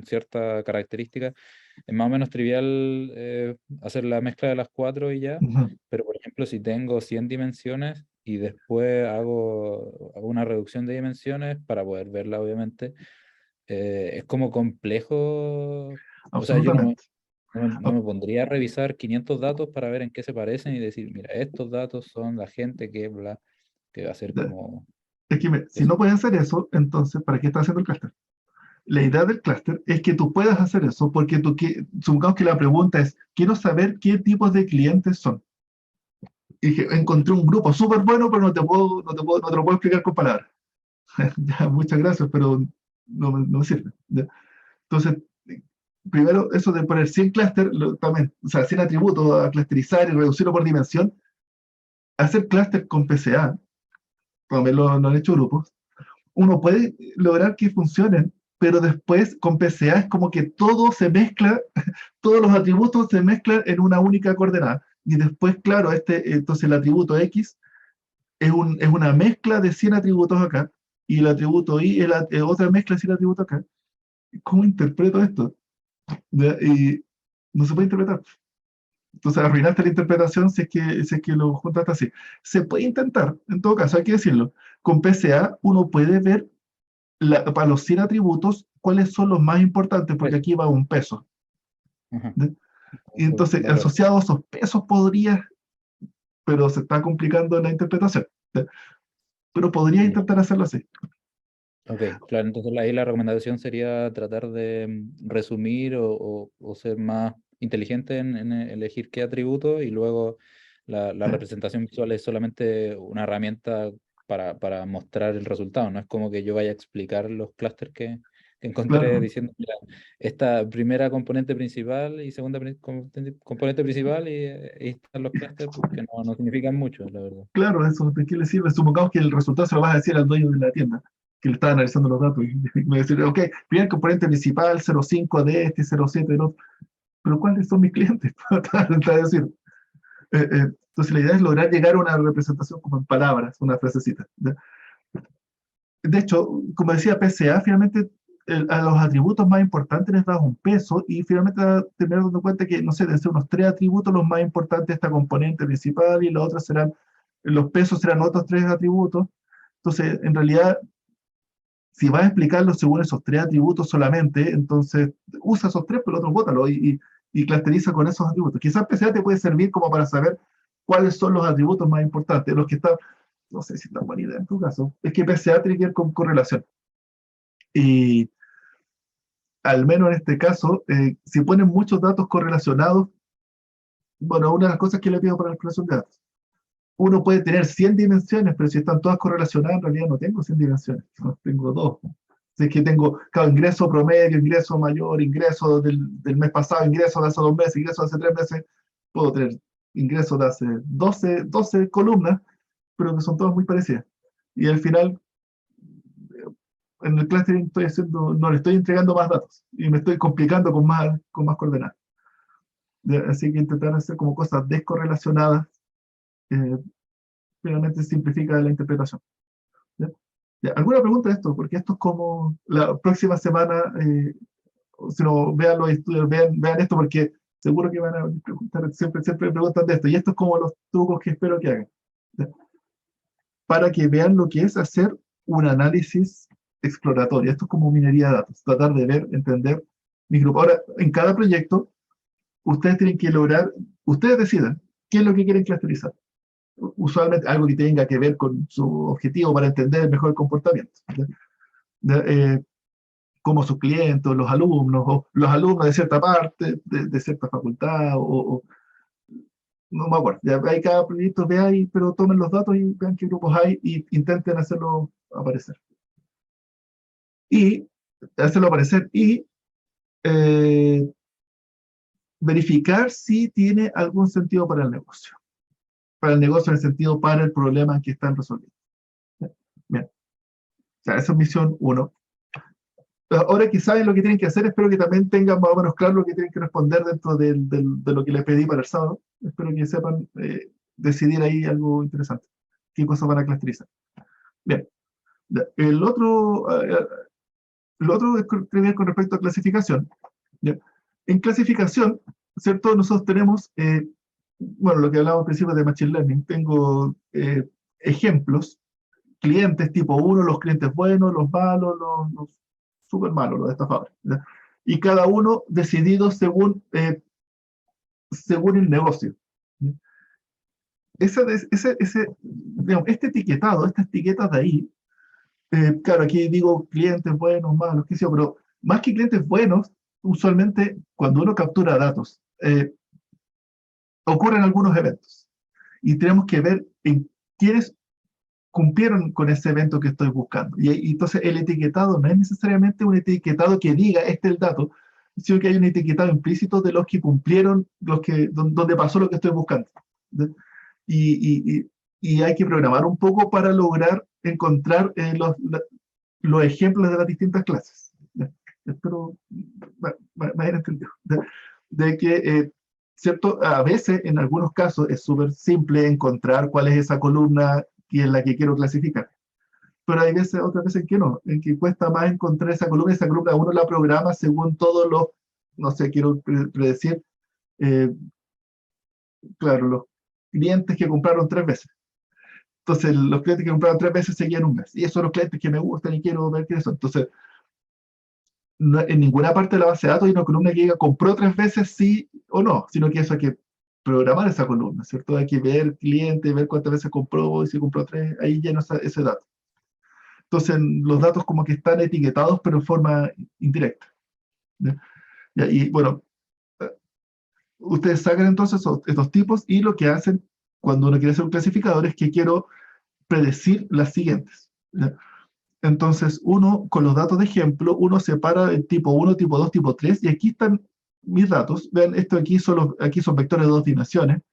cierta característica, es más o menos trivial hacer la mezcla de las cuatro y ya, pero por ejemplo si tengo 100 dimensiones y después hago una reducción de dimensiones para poder verla obviamente, es como complejo, o sea, yo Absolutamente. no me pondría a revisar 500 datos para ver en qué se parecen y decir, mira, estos datos son la gente que bla, que va a ser como... Es que si no puedes hacer eso, entonces, ¿para qué estás haciendo el clúster? La idea del clúster es que tú puedas hacer eso, porque supongamos que la pregunta es, quiero saber qué tipos de clientes son. Y que encontré un grupo súper bueno, pero no te lo puedo explicar con palabras. Ya, muchas gracias, pero no me sirve. ¿Ya? Entonces, primero, eso de poner 100 clúster, también, o sea, 100 atributos a clusterizar y reducirlo por dimensión, hacer clúster con PCA, también lo han hecho grupos, uno puede lograr que funcionen, pero después con PCA es como que todo se mezcla, todos los atributos se mezclan en una única coordenada. Y después, claro, entonces el atributo X es una mezcla de 100 atributos acá, y el atributo Y es otra mezcla de 100 atributos acá. ¿Cómo interpreto esto? ¿Ya? Y no se puede interpretar. Entonces arruinaste la interpretación si es que lo juntaste así. Se puede intentar, en todo caso, hay que decirlo. Con PCA uno puede ver para los 100 atributos cuáles son los más importantes, porque aquí va un peso. Ajá. ¿De? Y entonces, asociado a esos pesos, podrías pero se está complicando la interpretación. Pero podría intentar hacerlo así. Ok, claro, entonces ahí la recomendación sería tratar de resumir o ser más inteligente en elegir qué atributo, y luego la representación visual es solamente una herramienta para mostrar el resultado. No es como que yo vaya a explicar los clústeres que encontré Claro. diciendo, mira, esta primera componente principal y segunda componente principal, y ahí están los clústeres, porque no significan mucho, la verdad. Claro, eso, ¿de qué le sirve? Supongamos que el resultado se lo vas a decir al dueño de la tienda, que le está analizando los datos, y me dice, ok, primer componente principal, 0,5 de este, 0,7 del otro, pero ¿cuáles son mis clientes? Para decir. Entonces la idea es lograr llegar a una representación como en palabras, una frasecita. De hecho, como decía PCA, finalmente a los atributos más importantes les das un peso, y finalmente tener dando cuenta que, no sé, deben ser unos 3 atributos los más importantes de esta componente principal, y los otros serán, los pesos serán otros 3 atributos. Entonces, en realidad, si vas a explicarlo según esos 3 atributos solamente, entonces usa esos 3, pero otros bótalo y clusteriza con esos atributos. Quizás PCA te puede servir como para saber cuáles son los atributos más importantes, los que están, no sé si están buena idea en tu caso, es que PCA tiene que ver con correlación. Y al menos en este caso, si ponen muchos datos correlacionados, bueno, una de las cosas que le pido para la exploración de datos, uno puede tener 100 dimensiones, pero si están todas correlacionadas, en realidad no tengo 100 dimensiones, no, tengo 2. Si es que tengo, claro, ingreso promedio, ingreso mayor, ingreso del mes pasado, ingreso de hace 2 meses, ingreso de hace 3 meses, puedo tener ingresos de hace 12 columnas, pero que son todas muy parecidas. Y al final, en el clustering no le estoy entregando más datos, y me estoy complicando con más coordenadas. Así que intentar hacer como cosas descorrelacionadas, finalmente simplifica la interpretación. ¿Ya? ¿Ya? ¿Alguna pregunta de esto? Porque esto es como la próxima semana, si no, vean los estudios, vean esto, porque seguro que van a preguntar, siempre preguntan de esto, y esto es como los trucos que espero que hagan. ¿Ya? Para que vean lo que es hacer un análisis exploratorio. Esto es como minería de datos, tratar de ver, entender mi grupo. Ahora, en cada proyecto, ustedes tienen que lograr, ustedes decidan qué es lo que quieren clusterizar. Usualmente algo que tenga que ver con su objetivo para entender mejor el comportamiento. Como sus clientes, los alumnos, o los alumnos de cierta parte, de cierta facultad, o no me acuerdo. Ya hay cada proyecto, ve ahí, pero tomen los datos y vean qué grupos hay y intenten hacerlo aparecer. Y verificar si tiene algún sentido para el negocio. Para el negocio en el sentido para el problema que están resolviendo. Bien. O sea, esa es misión 1. Ahora que saben lo que tienen que hacer, espero que también tengan más o menos claro lo que tienen que responder dentro de lo que les pedí para el sábado. Espero que sepan decidir ahí algo interesante. ¿Qué cosas van a clusterizar? Bien. Lo otro es con respecto a clasificación. ¿Ya? En clasificación, ¿cierto? Nosotros tenemos, bueno, lo que hablábamos al principio de Machine Learning, tengo ejemplos, clientes tipo 1, los clientes buenos, los malos, los súper malos, los estafadores. ¿Ya? Y cada uno decidido según el negocio. ¿Ya? Digamos, este etiquetado, estas etiquetas de ahí, claro, aquí digo clientes buenos, malos, qué sé yo, pero más que clientes buenos, usualmente cuando uno captura datos, ocurren algunos eventos. Y tenemos que ver en quiénes cumplieron con ese evento que estoy buscando. Y entonces el etiquetado no es necesariamente un etiquetado que diga este es el dato, sino que hay un etiquetado implícito de los que cumplieron, donde pasó lo que estoy buscando. Y hay que programar un poco para lograr encontrar los ejemplos de las distintas clases. Espero me hayan entendido. De que, ¿cierto? A veces, en algunos casos, es súper simple encontrar cuál es esa columna y en la que quiero clasificar. Pero hay veces, otras veces que no, en que cuesta más encontrar esa columna uno la programa según todos los, no sé, quiero predecir, claro, los clientes que compraron 3 veces. Entonces, los clientes que compraron 3 veces seguían un mes. Y esos son los clientes que me gustan y quiero ver quiénes son. Entonces, no, en ninguna parte de la base de datos hay una columna que diga compró 3 veces sí o no, sino que eso hay que programar esa columna, ¿cierto? Hay que ver cliente, ver cuántas veces compró, y si compró 3, ahí lleno ese dato. Entonces, los datos como que están etiquetados, pero en forma indirecta. ¿Ya? Y bueno, ustedes sacan entonces estos tipos y lo que hacen cuando uno quiere hacer un clasificador es que quiero predecir las siguientes. ¿Ya? Entonces, uno, con los datos de ejemplo, uno separa el tipo 1, tipo 2, tipo 3, y aquí están mis datos. Vean, esto aquí son vectores de 2 dimensiones,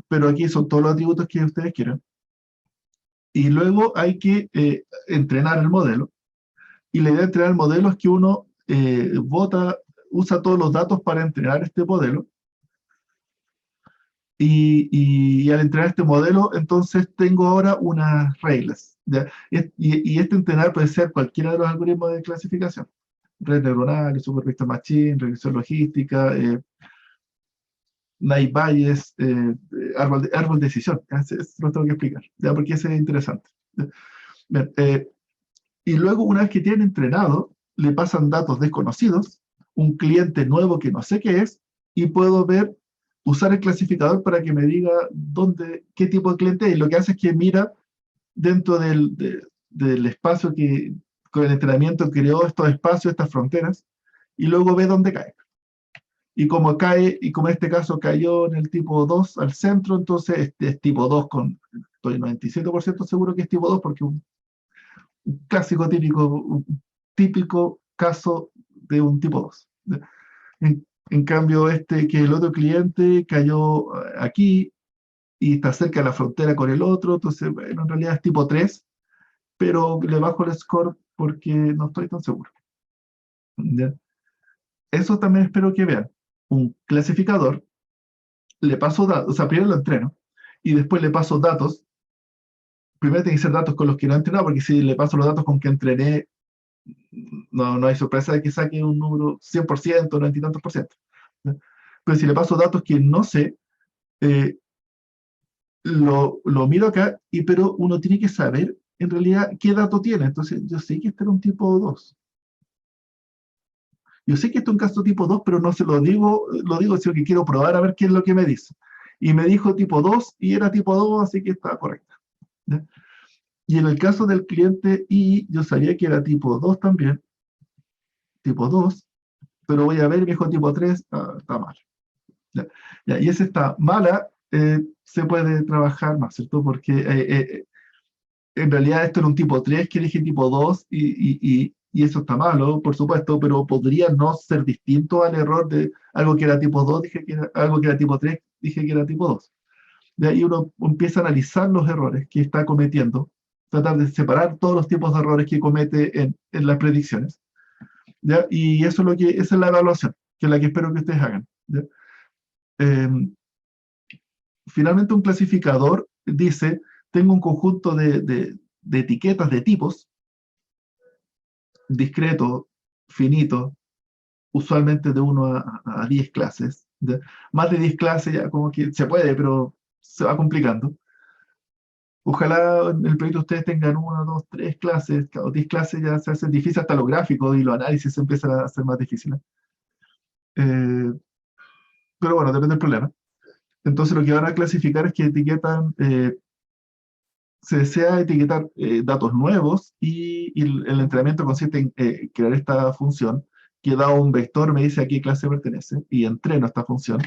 pero aquí son todos los atributos que ustedes quieran. Y luego hay que entrenar el modelo. Y la idea de entrenar el modelo es que uno usa todos los datos para entrenar este modelo. Y al entrenar este modelo, entonces tengo ahora unas reglas. ¿Ya? Y este entrenar puede ser cualquiera de los algoritmos de clasificación. Red neuronal, Super Vector Machine, regresión logística, Naive Bayes, árbol de decisión. Eso lo tengo que explicar, ¿ya? Porque ese es interesante. Bien, y luego, una vez que tienen entrenado, le pasan datos desconocidos, un cliente nuevo que no sé qué es, y puedo usar el clasificador para que me diga qué tipo de cliente es. Y lo que hace es que mira dentro del espacio que con el entrenamiento creó estos espacios, estas fronteras, y luego ve dónde cae. Y como en este caso cayó en el tipo 2 al centro, entonces es tipo 2 estoy 97% seguro que es tipo 2 porque un clásico típico caso de un tipo 2. En cambio, que el otro cliente cayó aquí y está cerca de la frontera con el otro, entonces, bueno, en realidad es tipo 3, pero le bajo el score porque no estoy tan seguro. ¿Ya? Eso también espero que vean. Un clasificador, le paso datos, o sea, primero lo entreno, y después le paso datos. Primero tiene que ser datos con los que no he entrenado, porque si le paso los datos con que entrené, no hay sorpresa de que saque un número 100%, 90 y tantos por ciento. ¿Ya? Pero si le paso datos que no sé, lo miro acá, pero uno tiene que saber en realidad qué dato tiene. Entonces, yo sé que este era un tipo 2. Yo sé que este es un caso tipo 2, pero no se lo digo, sino que quiero probar a ver qué es lo que me dice. Y me dijo tipo 2 y era tipo 2, así que estaba correcta. ¿Ya? Y en el caso del cliente I, yo sabía que era tipo 2 también, tipo 2, pero voy a ver, me dijo tipo 3, está mal. ¿Ya? ¿Ya? Y ese está mala, se puede trabajar más, ¿cierto? Porque en realidad esto era un tipo 3 que dije tipo 2 y eso está malo, por supuesto, pero podría no ser distinto al error de algo que era tipo 2, algo que era tipo 3, dije que era tipo 2. De ahí uno empieza a analizar los errores que está cometiendo, tratar de separar todos los tipos de errores que comete en las predicciones. ¿Ya? Y eso esa es la evaluación, que es la que espero que ustedes hagan. ¿Ya? Finalmente, un clasificador dice, tengo un conjunto de etiquetas de tipos, discreto, finito, usualmente de 1 a 10 clases. ¿Ya? Más de 10 clases ya como que se puede, pero se va complicando. Ojalá en el proyecto ustedes tengan 1, 2, 3 clases, o 10 clases ya se hace difícil hasta los gráficos y los análisis se empiezan a hacer más difíciles. Pero bueno, depende del problema. Entonces lo que van a clasificar es que etiquetan, se desea etiquetar datos nuevos y el entrenamiento consiste en crear esta función que da un vector, me dice a qué clase pertenece y entreno esta función.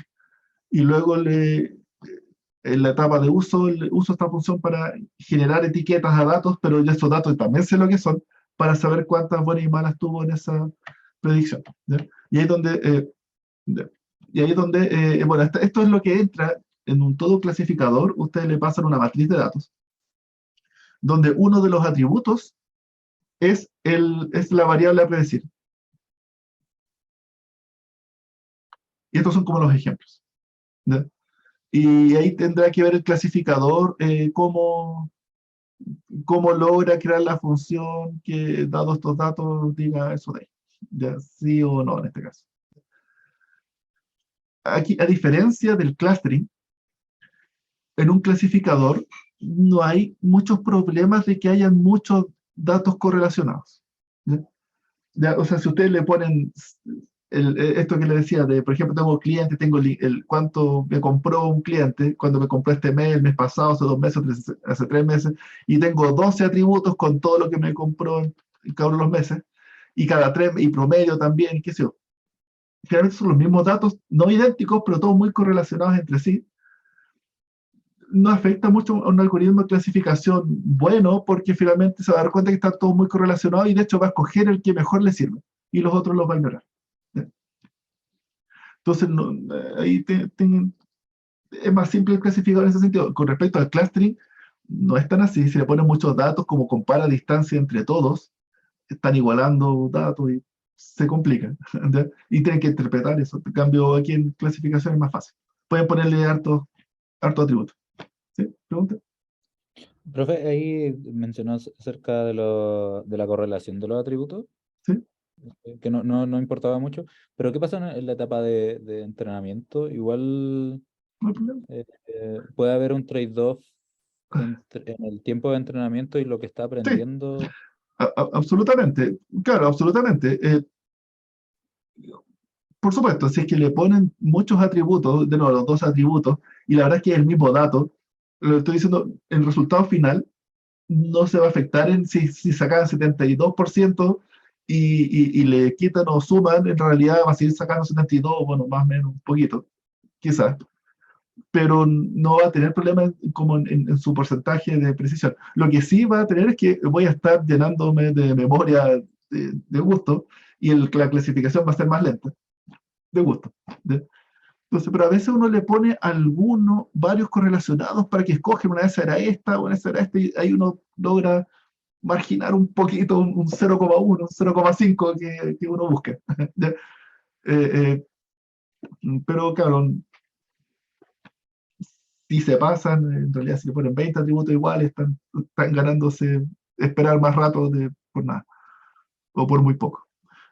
Y luego en la etapa de uso, uso esta función para generar etiquetas a datos, pero yo estos datos también sé lo que son para saber cuántas buenas y malas tuvo en esa predicción. ¿Ya? Y ahí es donde, bueno, esto es lo que entra en todo clasificador. Ustedes le pasan una matriz de datos, donde uno de los atributos es la variable a predecir. Y estos son como los ejemplos. ¿Ya? Y ahí tendrá que ver el clasificador cómo logra crear la función que, dados estos datos, diga eso de ahí. ¿Ya? Sí o no en este caso. Aquí, a diferencia del clustering, en un clasificador no hay muchos problemas de que hayan muchos datos correlacionados. ¿Ya? ¿Ya? O sea, si ustedes le ponen esto que le decía, por ejemplo, tengo clientes, tengo cuánto me compró un cliente, cuando me compró este mes, el mes pasado, hace 2 meses, hace 3 meses, y tengo 12 atributos con todo lo que me compró en cada uno de los meses, y cada 3, y promedio también, qué sé yo. Generalmente son los mismos datos, no idénticos, pero todos muy correlacionados entre sí. No afecta mucho a un algoritmo de clasificación bueno, porque finalmente se va a dar cuenta que están todos muy correlacionados y de hecho va a escoger el que mejor le sirve, y los otros los va a ignorar. Entonces, ahí es más simple el clasificador en ese sentido. Con respecto al clustering, no es tan así. Si le ponen muchos datos, como compara distancia entre todos, están igualando datos y se complican. Y tienen que interpretar eso. En cambio, aquí en clasificación es más fácil. Pueden ponerle harto atributo. ¿Sí? ¿Pregunta? Profe, ahí mencionó acerca de la correlación de los atributos, ¿Sí? que no importaba mucho, pero ¿qué pasa en la etapa de entrenamiento? Igual No hay problema. puede haber un trade-off en el tiempo de entrenamiento y lo que está Sí, aprendiendo. absolutamente. Claro, absolutamente. Por supuesto, si es que le ponen muchos atributos, de nuevo, los 2 atributos, y la verdad es que es el mismo dato, lo estoy diciendo, el resultado final no se va a afectar en si sacan 72% y le quitan o suman, en realidad va a seguir sacando 72, bueno, más o menos, un poquito, quizás, pero no va a tener problemas como en su porcentaje de precisión. Lo que sí va a tener es que voy a estar llenándome de memoria de gusto y la clasificación va a ser más lenta, de gusto. Entonces, pero a veces uno le pone varios correlacionados para que escogen, una vez era esta, una vez era esta, y ahí uno logra marginar un poquito, un 0,1, un 0,5 que uno busca. Pero claro, si se pasan, en realidad si le ponen 20 atributos iguales, están ganándose esperar más rato por nada, o por muy poco.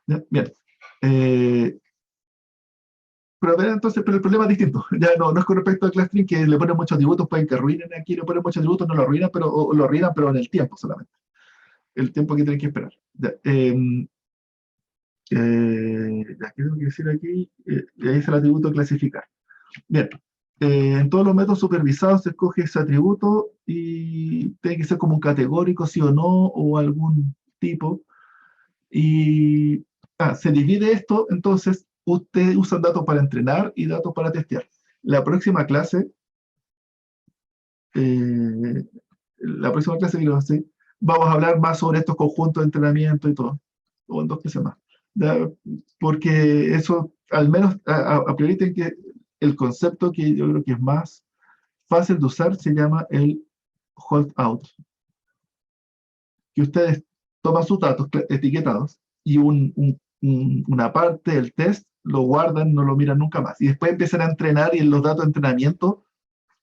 ¿Ya? Bien. Pero el problema es distinto. Ya no es con respecto al clustering, que le ponen muchos atributos, pueden que arruinen aquí, le ponen muchos atributos, no lo arruinan, o lo arruinan, pero en el tiempo solamente. El tiempo que tienen que esperar. Ya, ¿qué tengo que decir aquí? Ahí es el atributo clasificar. Bien. En todos los métodos supervisados se escoge ese atributo y tiene que ser como un categórico, sí o no, o algún tipo. Y se divide esto, entonces ustedes usan datos para entrenar y datos para testear. La próxima clase, eh, vamos a hablar más sobre estos conjuntos de entrenamiento y todo, o en 2 clases más. ¿Ya? Porque eso, al menos a priori, que el concepto que yo creo que es más fácil de usar se llama el holdout, que ustedes toman sus datos etiquetados y una parte del test lo guardan, no lo miran nunca más. Y después empiezan a entrenar y en los datos de entrenamiento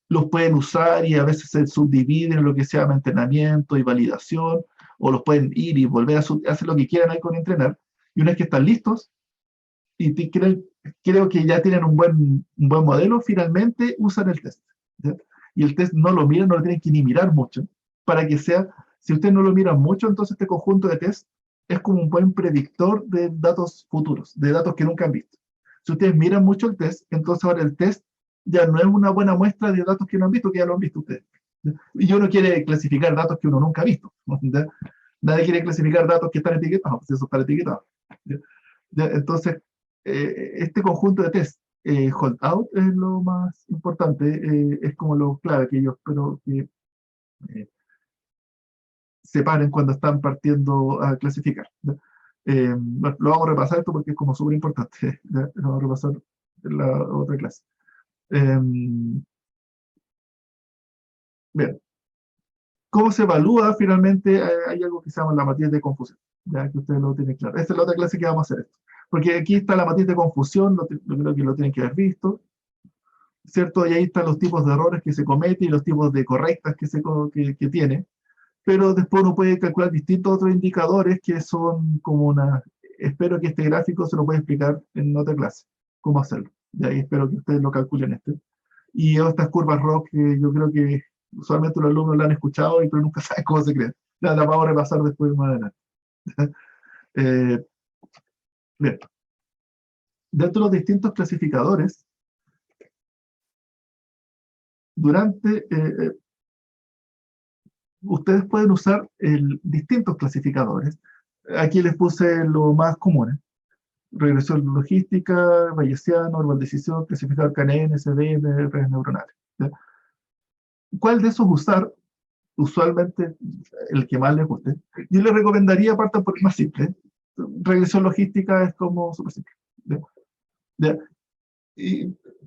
los pueden usar y a veces se subdividen en lo que se llama entrenamiento y validación, o los pueden ir y volver a hacer lo que quieran ahí con entrenar. Y una vez que están listos y creo que ya tienen un buen modelo, finalmente usan el test. ¿Ya? Y el test no lo miran, no lo tienen que ni mirar mucho, para que sea, si ustedes no lo miran mucho, entonces este conjunto de test es como un buen predictor de datos futuros, de datos que nunca han visto. Si ustedes miran mucho el test, entonces ahora el test ya no es una buena muestra de datos que no han visto, que ya lo han visto ustedes. ¿Ya? Y uno quiere clasificar datos que uno nunca ha visto. ¿Ya? Nadie quiere clasificar datos que están etiquetados, pues eso está etiquetado. ¿Ya? Entonces, este conjunto de test, holdout es lo más importante, es como lo clave que yo espero que separen cuando están partiendo a clasificar. Bueno, lo vamos a repasar esto porque es como súper importante. Lo vamos a repasar en la otra clase. Bien. ¿Cómo se evalúa? Finalmente hay algo que se llama la matriz de confusión, ya que ustedes lo tienen claro. Esta es la otra clase que vamos a hacer esto. Porque aquí está la matriz de confusión, yo creo que lo tienen que haber visto, ¿cierto? Y ahí están los tipos de errores que se cometen y los tipos de correctas que tiene. Pero después uno puede calcular distintos otros indicadores que son como una... Espero que este gráfico se lo pueda explicar en otra clase, cómo hacerlo. Y ahí espero que ustedes lo calculen Y estas curvas ROC que yo creo que usualmente los alumnos la han escuchado, pero nunca saben cómo se crean. La vamos a repasar después más adelante. Bien. dentro de los distintos clasificadores, ustedes pueden usar distintos clasificadores. Aquí les puse los más comunes: regresión logística, bayesiano, árbol de decisión, clasificador KNN, SVM, redes neuronales. ¿Ya? ¿Cuál de esos usar? Usualmente el que más les guste. Yo les recomendaría, partan por el más simple. Regresión logística es como súper simple. ¿Ya? ¿Ya?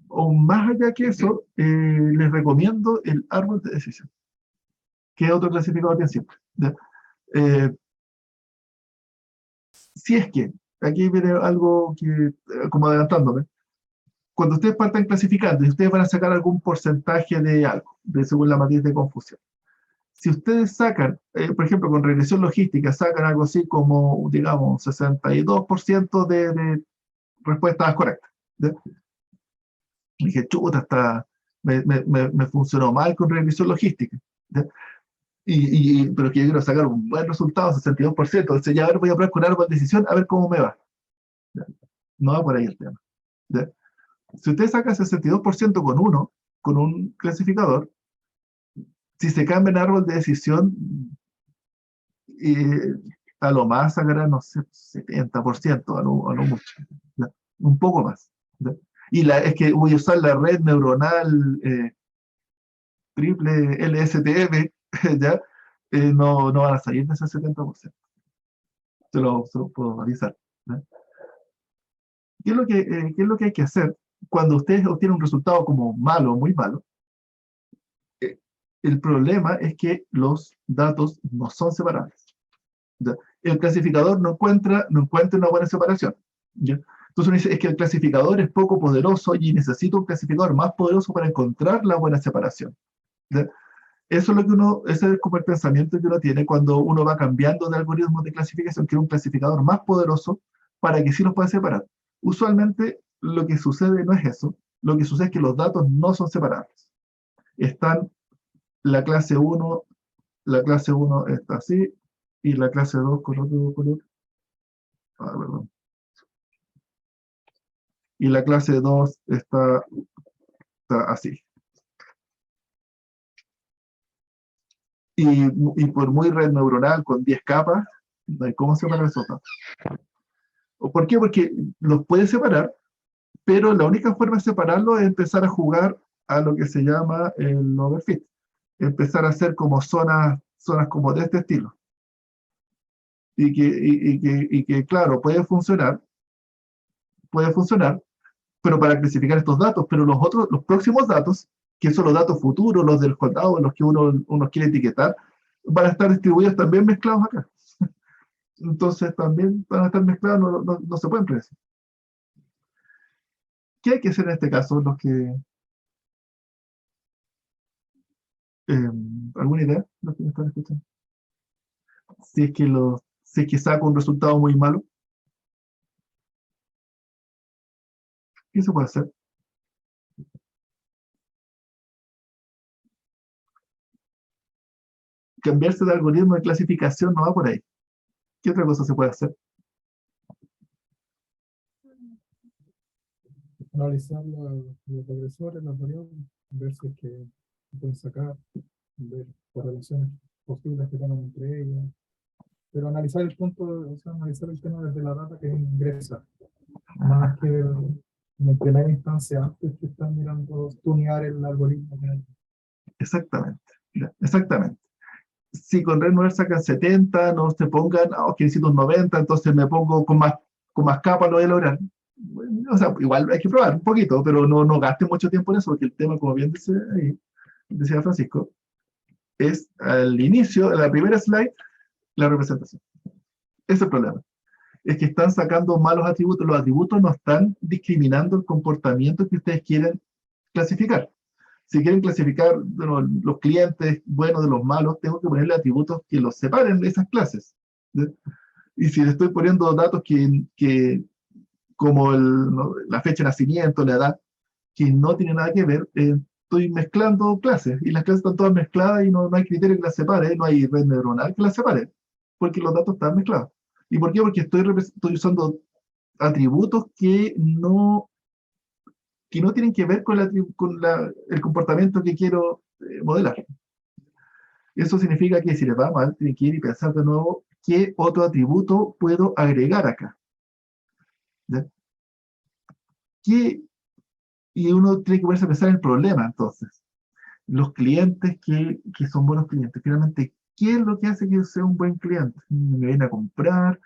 O más allá que eso, les recomiendo el árbol de decisión, que es otro clasificador bien simple. ¿Ya? Si es que, aquí viene algo que, como adelantándome, cuando ustedes partan clasificando y ustedes van a sacar algún porcentaje de algo, según la matriz de confusión, si ustedes sacan, por ejemplo, con regresión logística, sacan algo así como, digamos, 62% de respuestas correctas. ¿Ya? Y dije, chuta, me funcionó mal con regresión logística. ¿Ya? Pero que yo quiero sacar un buen resultado, 62%. Entonces ya a ver, voy a probar con árbol de decisión a ver cómo me va. ¿Ya? No va por ahí el tema. ¿Ya? Si usted saca 62% con un clasificador, si se cambia en árbol de decisión, a lo más sacará, no sé, 70%, a lo mucho. ¿Ya? Un poco más. ¿Ya? Y es que voy a usar la red neuronal triple LSTM, ¿ya? No van a salir de ese 70%. Se lo puedo avisar. ¿Ya? ¿Qué es lo que hay que hacer cuando ustedes obtienen un resultado como malo, muy malo? El problema es que los datos no son separables. ¿Ya? El clasificador no encuentra una buena separación. ¿Ya? Entonces uno dice, es que el clasificador es poco poderoso y necesito un clasificador más poderoso para encontrar la buena separación. ¿Ya? Eso es lo que ese es como el pensamiento que uno tiene cuando uno va cambiando de algoritmos de clasificación, que es un clasificador más poderoso para que sí los pueda separar. Usualmente lo que sucede no es eso, lo que sucede es que los datos no son separables. Están la clase 1 está así, y la clase 2 con otro color. Perdón. Y la clase 2 está así. Y por muy red neuronal con 10 capas, no hay cómo separar esos datos. ¿Por qué? Porque los puede separar, pero la única forma de separarlo es empezar a jugar a lo que se llama el overfit. Empezar a hacer como zonas como de este estilo. Y que claro, puede funcionar, pero para clasificar estos datos, pero los próximos datos, que son los datos futuros, los del condado, los que uno quiere etiquetar, van a estar distribuidos también mezclados acá. Entonces también van a estar mezclados, no se pueden predecir. ¿Qué hay que hacer en este caso? ¿Alguna idea? Los que me están escuchando. Si es que saco un resultado muy malo, ¿qué se puede hacer? Cambiarse de algoritmo de clasificación no va por ahí. ¿Qué otra cosa se puede hacer? Analizar los regresores, las variables, ver si es que se pueden sacar, ver correlaciones posibles que tengan entre ellas, pero analizar el punto, o sea, analizar el tema desde la data que ingresa, más que en primera instancia, antes que estar mirando, tunear el algoritmo. Exactamente. Exactamente. Si con red neuronal sacan 70, no se pongan, que necesito un 90, entonces me pongo con más capas, lo voy a lograr. O sea, igual hay que probar un poquito, pero no gaste mucho tiempo en eso, porque el tema, como bien decía Francisco, es al inicio, en la primera slide, la representación. Ese es el problema. Es que están sacando malos atributos. Los atributos no están discriminando el comportamiento que ustedes quieren clasificar. Si quieren clasificar los clientes buenos de los malos, tengo que ponerle atributos que los separen de esas clases. ¿Sí? Y si le estoy poniendo datos que como la fecha de nacimiento, la edad, que no tiene nada que ver, estoy mezclando clases, y las clases están todas mezcladas y no hay criterio que las separe, no hay red neuronal que las separe, porque los datos están mezclados. ¿Y por qué? Porque estoy usando atributos que no tienen que ver con, el comportamiento que quiero modelar. Eso significa que si les va mal, tienen que ir y pensar de nuevo qué otro atributo puedo agregar acá. ¿Ya? Y uno tiene que ponerse a pensar en el problema, entonces. Los clientes que son buenos clientes. Finalmente, ¿qué es lo que hace que yo sea un buen cliente? Me viene a comprar.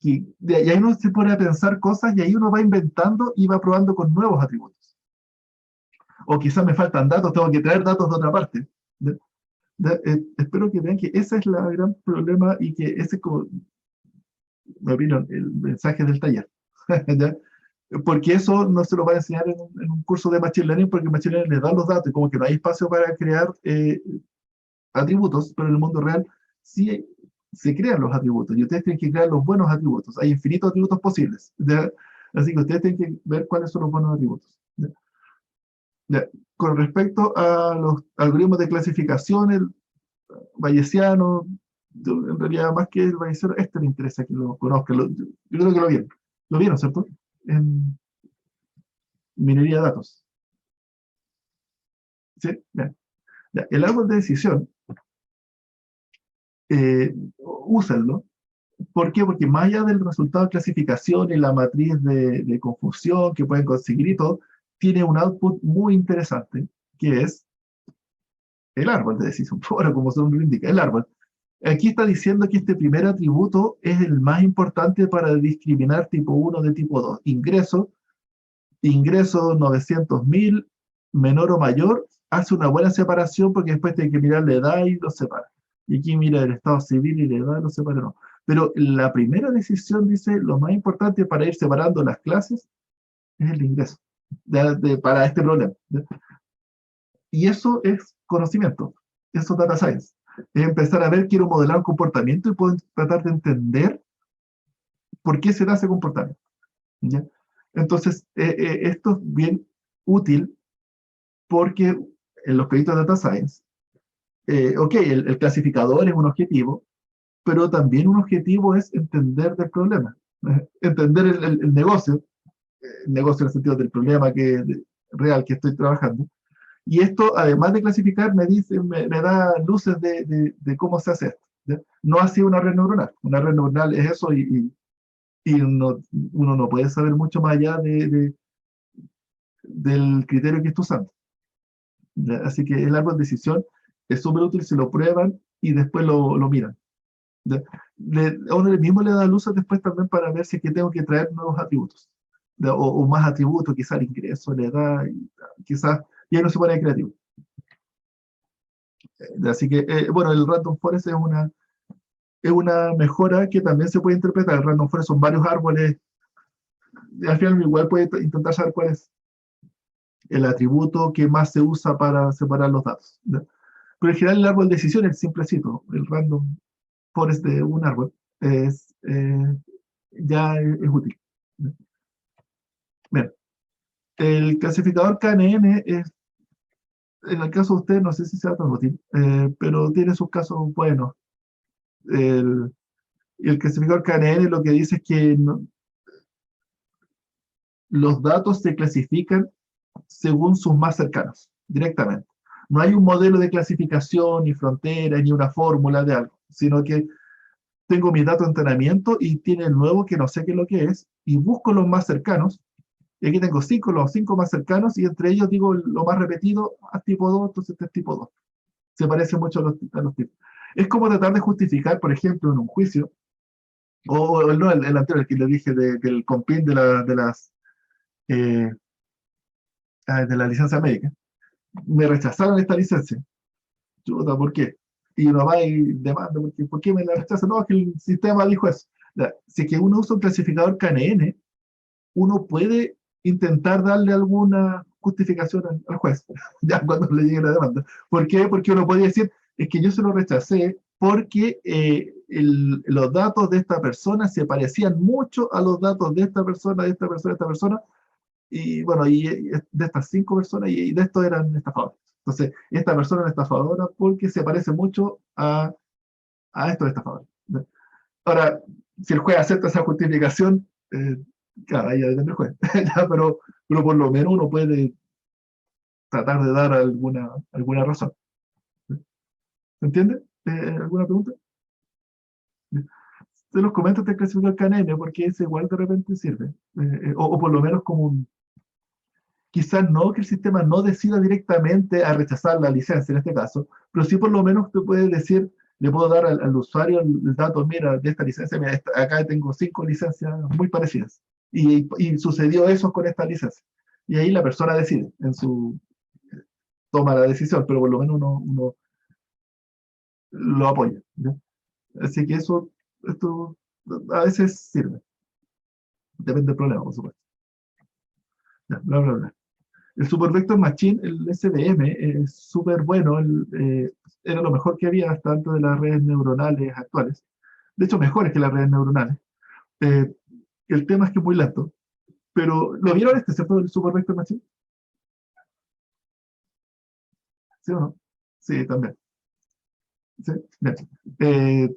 Y ahí uno se pone a pensar cosas y ahí uno va inventando y va probando con nuevos atributos. O quizás me faltan datos, tengo que traer datos de otra parte. Espero que vean que ese es el gran problema y que ese es como, mi opinión, el mensaje del taller. ¿Ya? Porque eso no se lo va a enseñar en un curso de Machine Learning, porque Machine Learning les da los datos y como que no hay espacio para crear atributos, pero en el mundo real sí se crean los atributos y ustedes tienen que crear los buenos atributos. Hay infinitos atributos posibles. ¿Ya? Así que ustedes tienen que ver cuáles son los buenos atributos. ¿Ya? ¿Ya? Con respecto a los algoritmos de clasificación, el bayesiano, en realidad más que el bayesiano, este me interesa que lo conozcan. Yo creo que lo vieron. Lo vieron, ¿cierto? En minería de datos. ¿Sí? Bien. Ya. El árbol de decisión, úsenlo. ¿Por qué? Porque más allá del resultado de clasificación y la matriz de confusión que pueden conseguir y todo, tiene un output muy interesante, que es el árbol de decisión. Bueno, como su nombre lo indica, el árbol. Aquí está diciendo que este primer atributo es el más importante para discriminar tipo 1 de tipo 2. Ingreso 900.000, menor o mayor, hace una buena separación porque después tiene que mirar la edad y lo separa. Y aquí mira el estado civil y la edad lo separa, no. Pero la primera decisión dice, lo más importante para ir separando las clases es el ingreso para este problema. Y eso es conocimiento, eso es data science. Es empezar a ver, quiero modelar un comportamiento y puedo tratar de entender por qué se da ese comportamiento. ¿Ya? Entonces, esto es bien útil porque en los proyectos de data science, ok, el clasificador es un objetivo, pero también un objetivo es entender del problema, entender el negocio en el sentido del problema real que estoy trabajando. Y esto, además de clasificar, me da luces de cómo se hace esto. ¿Ya? No así una red neuronal. Una red neuronal es eso y uno no puede saber mucho más allá del criterio que está usando. ¿Ya? Así que el árbol de decisión es súper útil si lo prueban y después lo miran. ¿Ya? A uno mismo le da luces después también para ver si es que tengo que traer nuevos atributos. O más atributos, quizás el ingreso, la edad, quizás, y ahí no se pone creativo. Así que, bueno, el Random Forest es una mejora que también se puede interpretar. El Random Forest son varios árboles. Y al final igual puede intentar saber cuál es el atributo que más se usa para separar los datos. ¿Ya? Pero en general el árbol de decisión es simplecito. El Random Forest de un árbol ya es útil. ¿Ya? Bien. El clasificador KNN es, en el caso de usted, no sé si sea tan útil, pero tiene sus casos buenos. El clasificador KNN lo que dice es que los datos se clasifican según sus más cercanos, directamente. No hay un modelo de clasificación, ni frontera, ni una fórmula de algo, sino que tengo mi dato de entrenamiento y tiene el nuevo que no sé qué es lo que es, y busco los más cercanos, y aquí tengo los 5 más cercanos, y entre ellos digo lo más repetido, a tipo 2, entonces este es tipo 2. Se parece mucho a los tipos. Es como tratar de justificar, por ejemplo, en un juicio, o no, el anterior, el que le dije del compin de la licencia médica. Me rechazaron esta licencia. Chuta, ¿por qué? Y uno va y demanda, ¿por qué me la rechazan? No, es que el sistema dijo eso. Si es que uno usa un clasificador KNN, uno puede intentar darle alguna justificación al juez, ya cuando le llegue la demanda. ¿Por qué? Porque uno podría decir, es que yo se lo rechacé porque los datos de esta persona se parecían mucho a los datos de esta persona, de esta persona, de esta persona, y bueno, y de estas 5 personas, y de estos eran estafadores. Entonces, esta persona es estafadora porque se parece mucho a estos estafadores. Ahora, si el juez acepta esa justificación, Claro, ahí ya depende del juez. Ya, pero por lo menos uno puede tratar de dar alguna razón. ¿Se entiende? ¿Alguna pregunta? Se los comento este clasificador KNN porque ese igual de repente sirve. O por lo menos como un... Quizás no que el sistema no decida directamente a rechazar la licencia en este caso, pero sí por lo menos te puede decir, le puedo dar al usuario el dato, mira, de esta licencia, mira, acá tengo 5 licencias muy parecidas. Y sucedió eso con esta licencia. Y ahí la persona decide, toma la decisión, pero por lo menos uno lo apoya. ¿Ya? Así que esto a veces sirve. Depende del problema, por supuesto. Ya, bla, bla, bla. El Super Vector Machine, el SVM, es súper bueno. Era lo mejor que había hasta antes de las redes neuronales actuales. De hecho, mejores que las redes neuronales. Eh, el tema es que es muy lento. Pero, ¿lo vieron ¿cierto? El Super Vector Machine? ¿Sí o no? Sí, también. ¿Sí? Bien. Eh,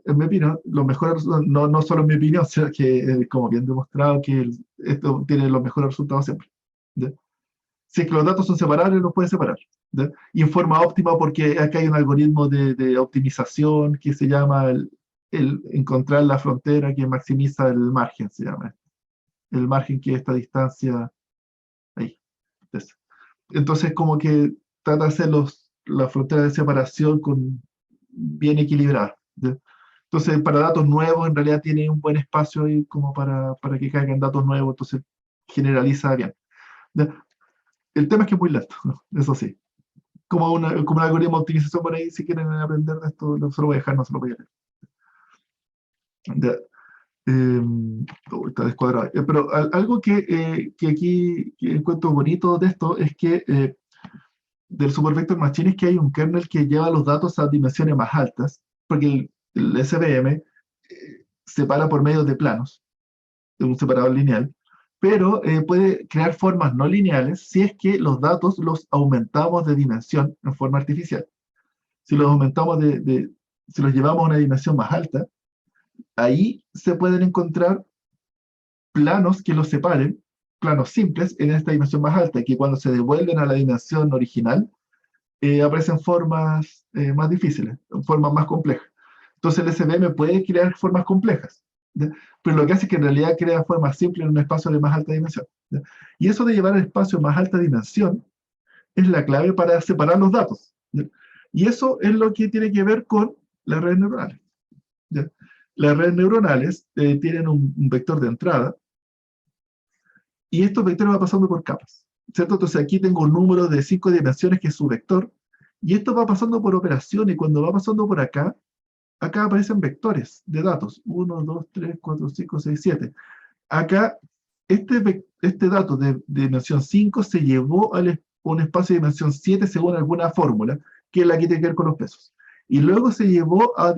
en mi opinión, lo mejor, no solo en mi opinión, sino que, como bien demostrado, que esto tiene los mejores resultados siempre. ¿Ya? Si es que los datos son separables, los puedes separar. ¿Ya? Y en forma óptima, porque acá hay un algoritmo de optimización que se llama el encontrar la frontera que maximiza el margen, se llama. El margen que es esta distancia ahí. Entonces, como que trata de hacer la frontera de separación bien equilibrada. ¿Ya? Entonces, para datos nuevos, en realidad tiene un buen espacio ahí como para que caigan datos nuevos, entonces generaliza bien. ¿Ya? El tema es que es muy lento, ¿no? Eso sí. Como un algoritmo de optimización por ahí, si quieren aprender de esto, se lo voy a dejar, no se lo voy a leer. Ya. Está descuadrado. Pero algo que aquí que encuentro bonito de esto es que del Super Vector Machine es que hay un kernel que lleva los datos a dimensiones más altas, porque el SVM separa por medio de planos, de un separador lineal, pero puede crear formas no lineales si es que los datos los aumentamos de dimensión en forma artificial. Si los aumentamos si los llevamos a una dimensión más alta, ahí se pueden encontrar planos que los separen, planos simples en esta dimensión más alta, que cuando se devuelven a la dimensión original, aparecen formas más difíciles, formas más complejas. Entonces el SVM puede crear formas complejas, ¿ya? Pero lo que hace es que en realidad crea formas simples en un espacio de más alta dimensión. ¿Ya? Y eso de llevar al espacio más alta dimensión es la clave para separar los datos. ¿Ya? Y eso es lo que tiene que ver con las redes neuronales. ¿Ya? Las redes neuronales tienen un vector de entrada y estos vectores van pasando por capas. ¿Cierto? Entonces aquí tengo un número de 5 dimensiones que es su vector y esto va pasando por operaciones y cuando va pasando por acá aparecen vectores de datos. 1, 2, 3, 4, 5, 6, 7. Acá, este dato de dimensión 5 se llevó a un espacio de dimensión 7 según alguna fórmula, que es la que tiene que ver con los pesos. Y luego se llevó a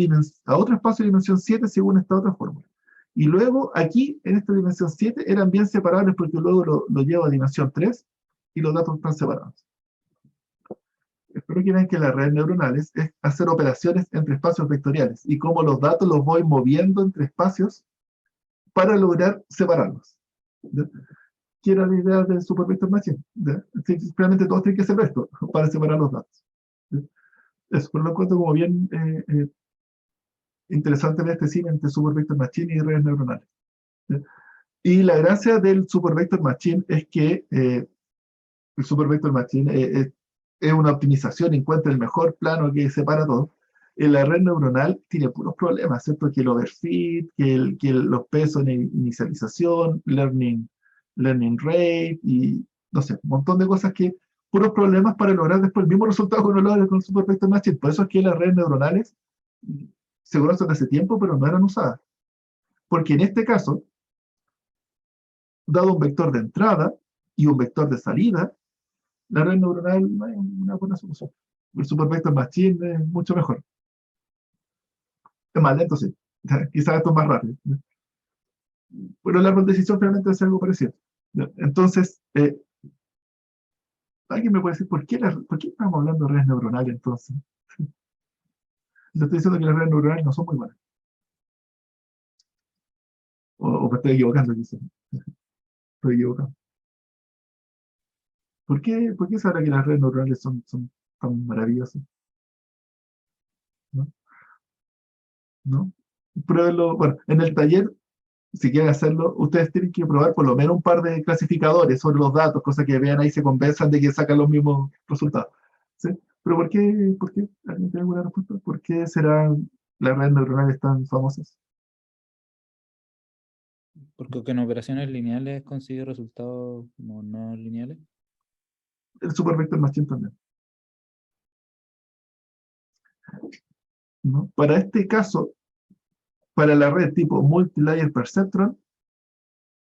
otro espacio de dimensión 7 según esta otra fórmula. Y luego aquí, en esta dimensión 7, eran bien separables porque luego lo llevo a dimensión 3 y los datos están separados. Espero que vean que las redes neuronales es hacer operaciones entre espacios vectoriales y cómo los datos los voy moviendo entre espacios para lograr separarlos. ¿Ya? Que era la idea del Super Vector Machine. Simplemente todos tienen que hacer esto para separar los datos. ¿Ya? Eso, pero lo encuentro como bien interesante ver este cine entre Super Vector Machine y redes neuronales. ¿Ya? Y la gracia del Super Vector Machine es que el Super Vector Machine es una optimización, encuentra el mejor plano que separa todo. En la red neuronal tiene puros problemas, ¿cierto? Que el overfit, que los pesos en inicialización, learning rate, y no sé, un montón de cosas puros problemas para lograr después el mismo resultado que uno logra con el Super Vector Machine. Por eso es que las redes neuronales se conocen hace tiempo, pero no eran usadas. Porque en este caso, dado un vector de entrada y un vector de salida, la red neuronal no es una buena solución. El Super Vector Machine es mucho mejor. Es más lento, sí. Quizás esto es más rápido. Pero el árbol de decisión realmente es algo parecido. Entonces, ¿alguien me puede decir por qué estamos hablando de redes neuronales entonces? Le estoy diciendo que las redes neuronales no son muy buenas. O me estoy equivocando, quizás. Estoy equivocado. ¿Por qué sabrá que las redes neuronales son tan maravillosas? ¿No? ¿No? Pruébenlo. Bueno, en el taller, si quieren hacerlo, ustedes tienen que probar por lo menos un par de clasificadores sobre los datos, cosa que vean ahí y se convenzan de que sacan los mismos resultados. ¿Sí? Pero ¿por qué? ¿Alguien tiene alguna respuesta? ¿Por qué serán las redes neuronales tan famosas? Porque en operaciones lineales consigue resultados como no lineales. El supervector machine también, ¿no? Para este caso, para la red tipo multilayer perceptron,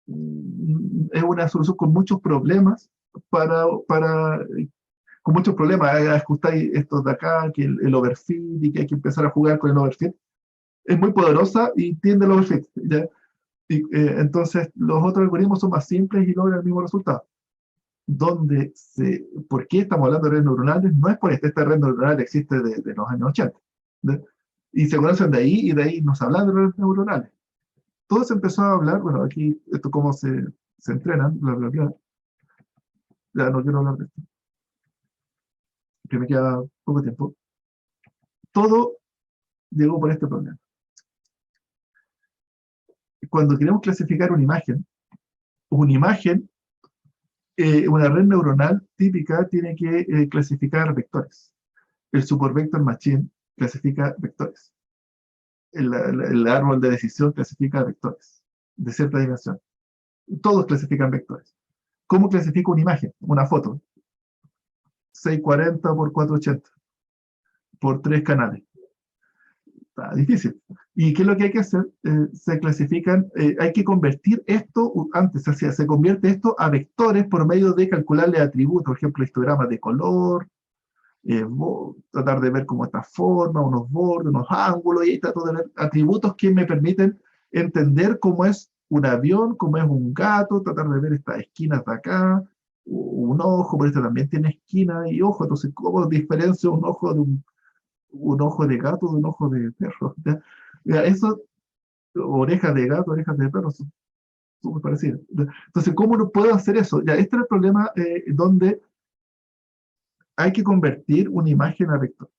es una solución con muchos problemas con muchos problemas. Ajustáis estos de acá, que el overfit, y que hay que empezar a jugar con el overfit. Es muy poderosa y tiende al overfit, ¿ya? Entonces, los otros algoritmos son más simples y logran el mismo resultado. ¿Por qué estamos hablando de redes neuronales? No es por esta red neuronal existe de los años 80. ¿De? Y se conocen de ahí, y de ahí nos hablan de redes neuronales. Todo se empezó a hablar, bueno, aquí, esto cómo se entrenan, bla, bla, bla. Ya no quiero hablar de esto, que me queda poco tiempo. Todo llegó por este problema. Cuando queremos clasificar una imagen, una red neuronal típica tiene que clasificar vectores. El supervector machine clasifica vectores. El árbol de decisión clasifica vectores de cierta dimensión. Todos clasifican vectores. ¿Cómo clasifica una imagen? Una foto. 640 por 480 por 3 canales. Está difícil. ¿Y qué es lo que hay que hacer? Se clasifican, hay que convertir esto, antes se convierte esto a vectores por medio de calcularle atributos, por ejemplo, histogramas de color, tratar de ver cómo esta forma, unos bordes, unos ángulos, y ahí trato de ver atributos que me permiten entender cómo es un avión, cómo es un gato, tratar de ver estas esquinas de acá, un ojo, por esto también tiene esquina y ojo, entonces cómo diferencio un ojo de un ojo de gato de un ojo de perro. ¿Ya? Ya, eso, orejas de gato, orejas de perro, son súper parecidas. Entonces, ¿cómo no puedo hacer eso? Ya, este es el problema donde hay que convertir una imagen a vector.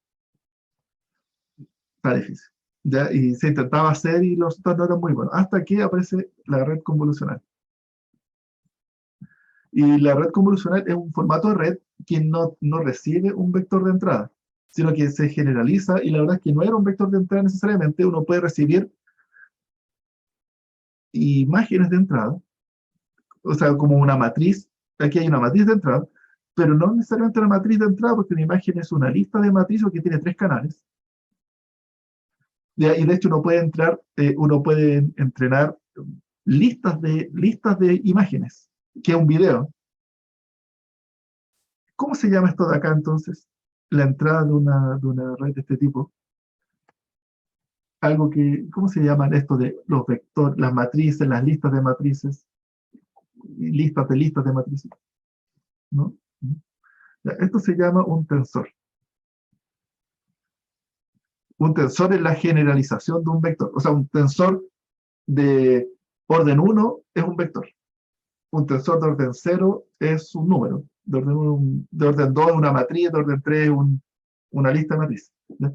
Está difícil. ¿Ya? Y se intentaba hacer y los resultados no eran muy buenos. Hasta que aparece la red convolucional. Y la red convolucional es un formato de red que no recibe un vector de entrada, sino que se generaliza, y la verdad es que no era un vector de entrada necesariamente. Uno puede recibir imágenes de entrada, o sea, como una matriz. Aquí hay una matriz de entrada, pero no necesariamente una matriz de entrada, porque una imagen es una lista de matrices que tiene 3 canales. Y de hecho uno puede entrenar listas de imágenes, que es un video. ¿Cómo se llama esto de acá entonces? La entrada de una red de este tipo. ¿Cómo se llaman esto de los vectores, las matrices, las listas de matrices, listas de matrices? ¿No? Esto se llama un tensor. Un tensor es la generalización de un vector. O sea, un tensor de orden 1 es un vector. Un tensor de orden 0 es un número. De orden 2 es una matriz, de orden 3 es una lista de matrices. ¿Ya?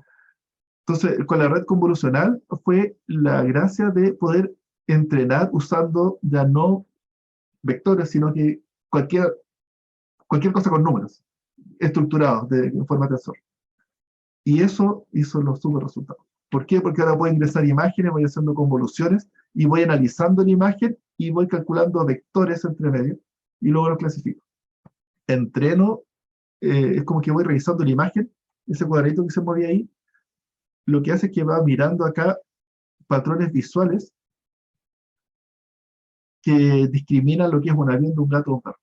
Entonces, con la red convolucional fue la gracia de poder entrenar usando ya no vectores, sino que cualquier cosa con números estructurados en forma de tensor. Y eso hizo los super resultados. ¿Por qué? Porque ahora puedo ingresar imágenes, voy haciendo convoluciones y voy analizando la imagen y voy calculando vectores entre medio y luego los clasifico. Entreno, es como que voy revisando la imagen, ese cuadradito que se movía ahí, lo que hace es que va mirando acá patrones visuales que discriminan lo que es un avión de un gato o un perro.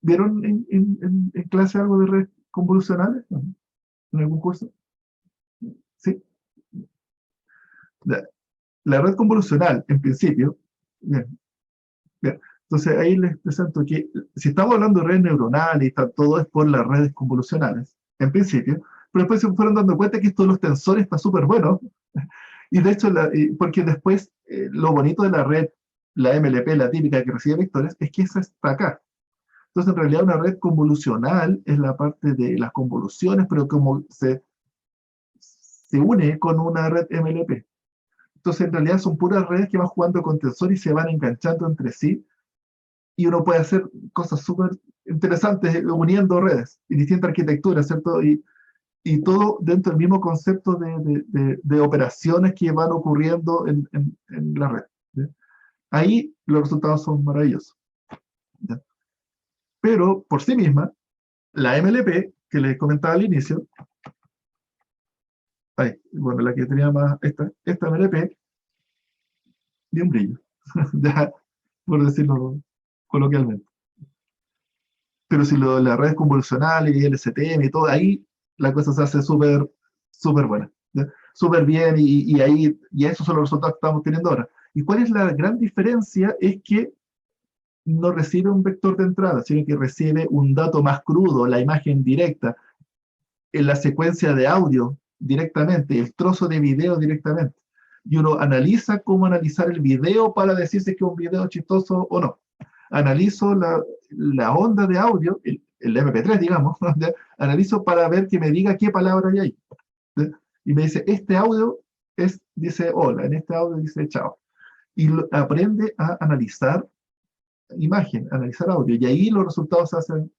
¿Vieron en clase algo de redes convolucionales? ¿En algún curso? ¿Sí? La red convolucional, en principio, bien. Entonces ahí les presento que si estamos hablando de redes neuronales y todo es por las redes convolucionales, en principio, pero después se fueron dando cuenta que esto de los tensores está súper bueno, Y de hecho, porque después lo bonito de la red, la MLP, la típica que recibe vectores, es que esa está acá. Entonces, en realidad, una red convolucional es la parte de las convoluciones, pero como se une con una red MLP. Entonces, en realidad, son puras redes que van jugando con tensor y se van enganchando entre sí. Y uno puede hacer cosas súper interesantes uniendo redes y distintas arquitecturas, ¿cierto? Y todo dentro del mismo concepto de operaciones que van ocurriendo en la red. ¿Ya? Ahí los resultados son maravillosos. ¿Ya? Pero por sí misma, la MLP, que les comentaba al inicio, bueno, la que tenía más, esta MLP, ni un brillo, ya, por decirlo coloquialmente. Pero si las redes convolucionales y el STM y todo, ahí la cosa se hace súper, súper buena, ¿ya? Súper bien, y ahí, y esos son los resultados que estamos teniendo ahora. ¿Y cuál es la gran diferencia? Es que no recibe un vector de entrada, sino que recibe un dato más crudo, la imagen directa, en la secuencia de audio directamente, el trozo de video directamente. Y uno analiza cómo analizar el video para decir si es que es un video chistoso o no. Analizo la onda de audio, el MP3, digamos, ¿ya? Analizo para ver que me diga qué palabra hay ahí. ¿Ya? Y me dice, este audio dice hola, en este audio dice chao. Y aprende a analizar imagen, analizar audio. Y ahí los resultados se hacen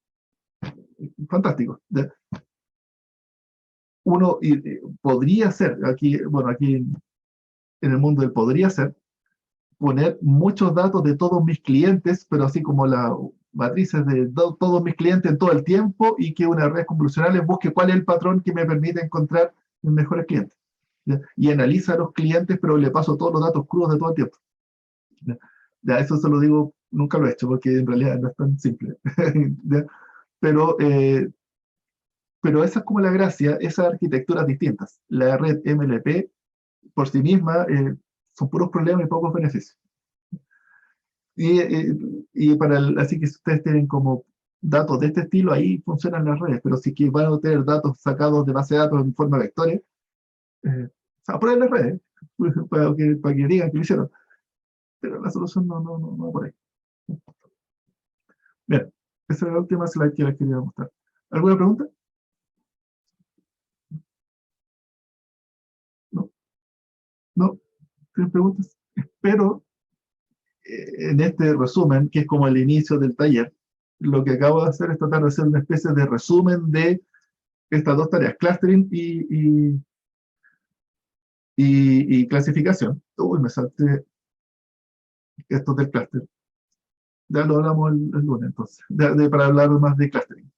fantásticos. ¿Ya? Uno podría ser, aquí, bueno, aquí en el mundo del podría ser, poner muchos datos de todos mis clientes, pero así como las matrices de todos mis clientes en todo el tiempo, y que una red convolucional busque cuál es el patrón que me permite encontrar mis mejores clientes. ¿Ya? Y analiza a los clientes, pero le paso todos los datos crudos de todo el tiempo. ¿Ya? Ya, eso se lo digo, nunca lo he hecho, porque en realidad no es tan simple. ¿Ya? Pero esa es como la gracia, esas arquitecturas distintas. La red MLP, por sí misma, son puros problemas y pocos beneficios. Y así que si ustedes tienen como datos de este estilo, ahí funcionan las redes, pero si que van a tener datos sacados de base de datos en forma de vectores, o sea, poner las redes, para que digan que lo hicieron. Pero la solución no va por ahí. Bien, esa es la última slide que les quería mostrar. ¿Alguna pregunta? ¿No? ¿No? ¿Tienen preguntas? Espero, en este resumen, que es como el inicio del taller, lo que acabo de hacer es tratar de hacer una especie de resumen de estas dos tareas, clustering y clasificación. Uy, me salté esto del cluster. Ya lo hablamos el lunes, entonces, para hablar más de clustering.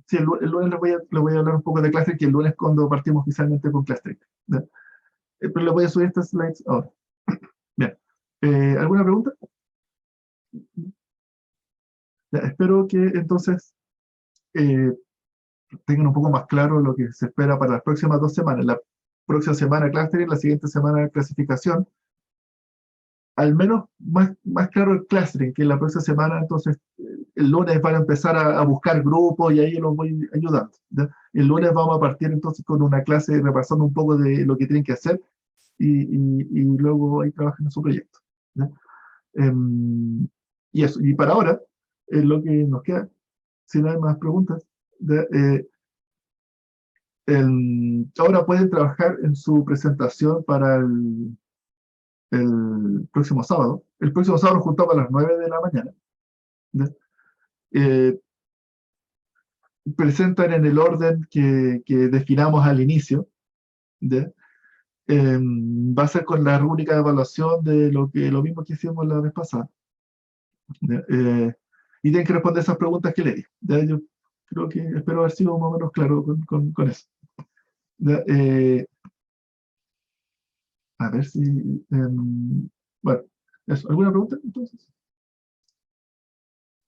Sí, el lunes les voy a hablar un poco de clustering, que el lunes cuando partimos oficialmente con clustering. ¿Ya? Pero les voy a subir estas slides ahora. Bien. ¿Alguna pregunta? Ya, espero que entonces tengan un poco más claro lo que se espera para las próximas 2 semanas. La próxima semana clustering, la siguiente semana clasificación. Al menos más claro el clustering, que la próxima semana, entonces, el lunes van a empezar a buscar grupos y ahí los voy ayudando. ¿Ya? El lunes vamos a partir entonces con una clase repasando un poco de lo que tienen que hacer y luego ahí trabajan en su proyecto. ¿Ya? Y eso, y para ahora, es lo que nos queda, si no hay más preguntas, ahora pueden trabajar en su presentación para el próximo sábado. El próximo sábado nos juntamos a las 9 de la mañana. ¿Ya? Presentan en el orden que definamos al inicio. ¿Ya? Va a ser con la rúbrica de evaluación de lo mismo que hicimos la vez pasada. ¿Ya? Y tienen que responder esas preguntas que le di. ¿Ya? Yo creo que espero haber sido más o menos claro con eso. ¿Ya? A ver si... bueno, eso. ¿Alguna pregunta entonces?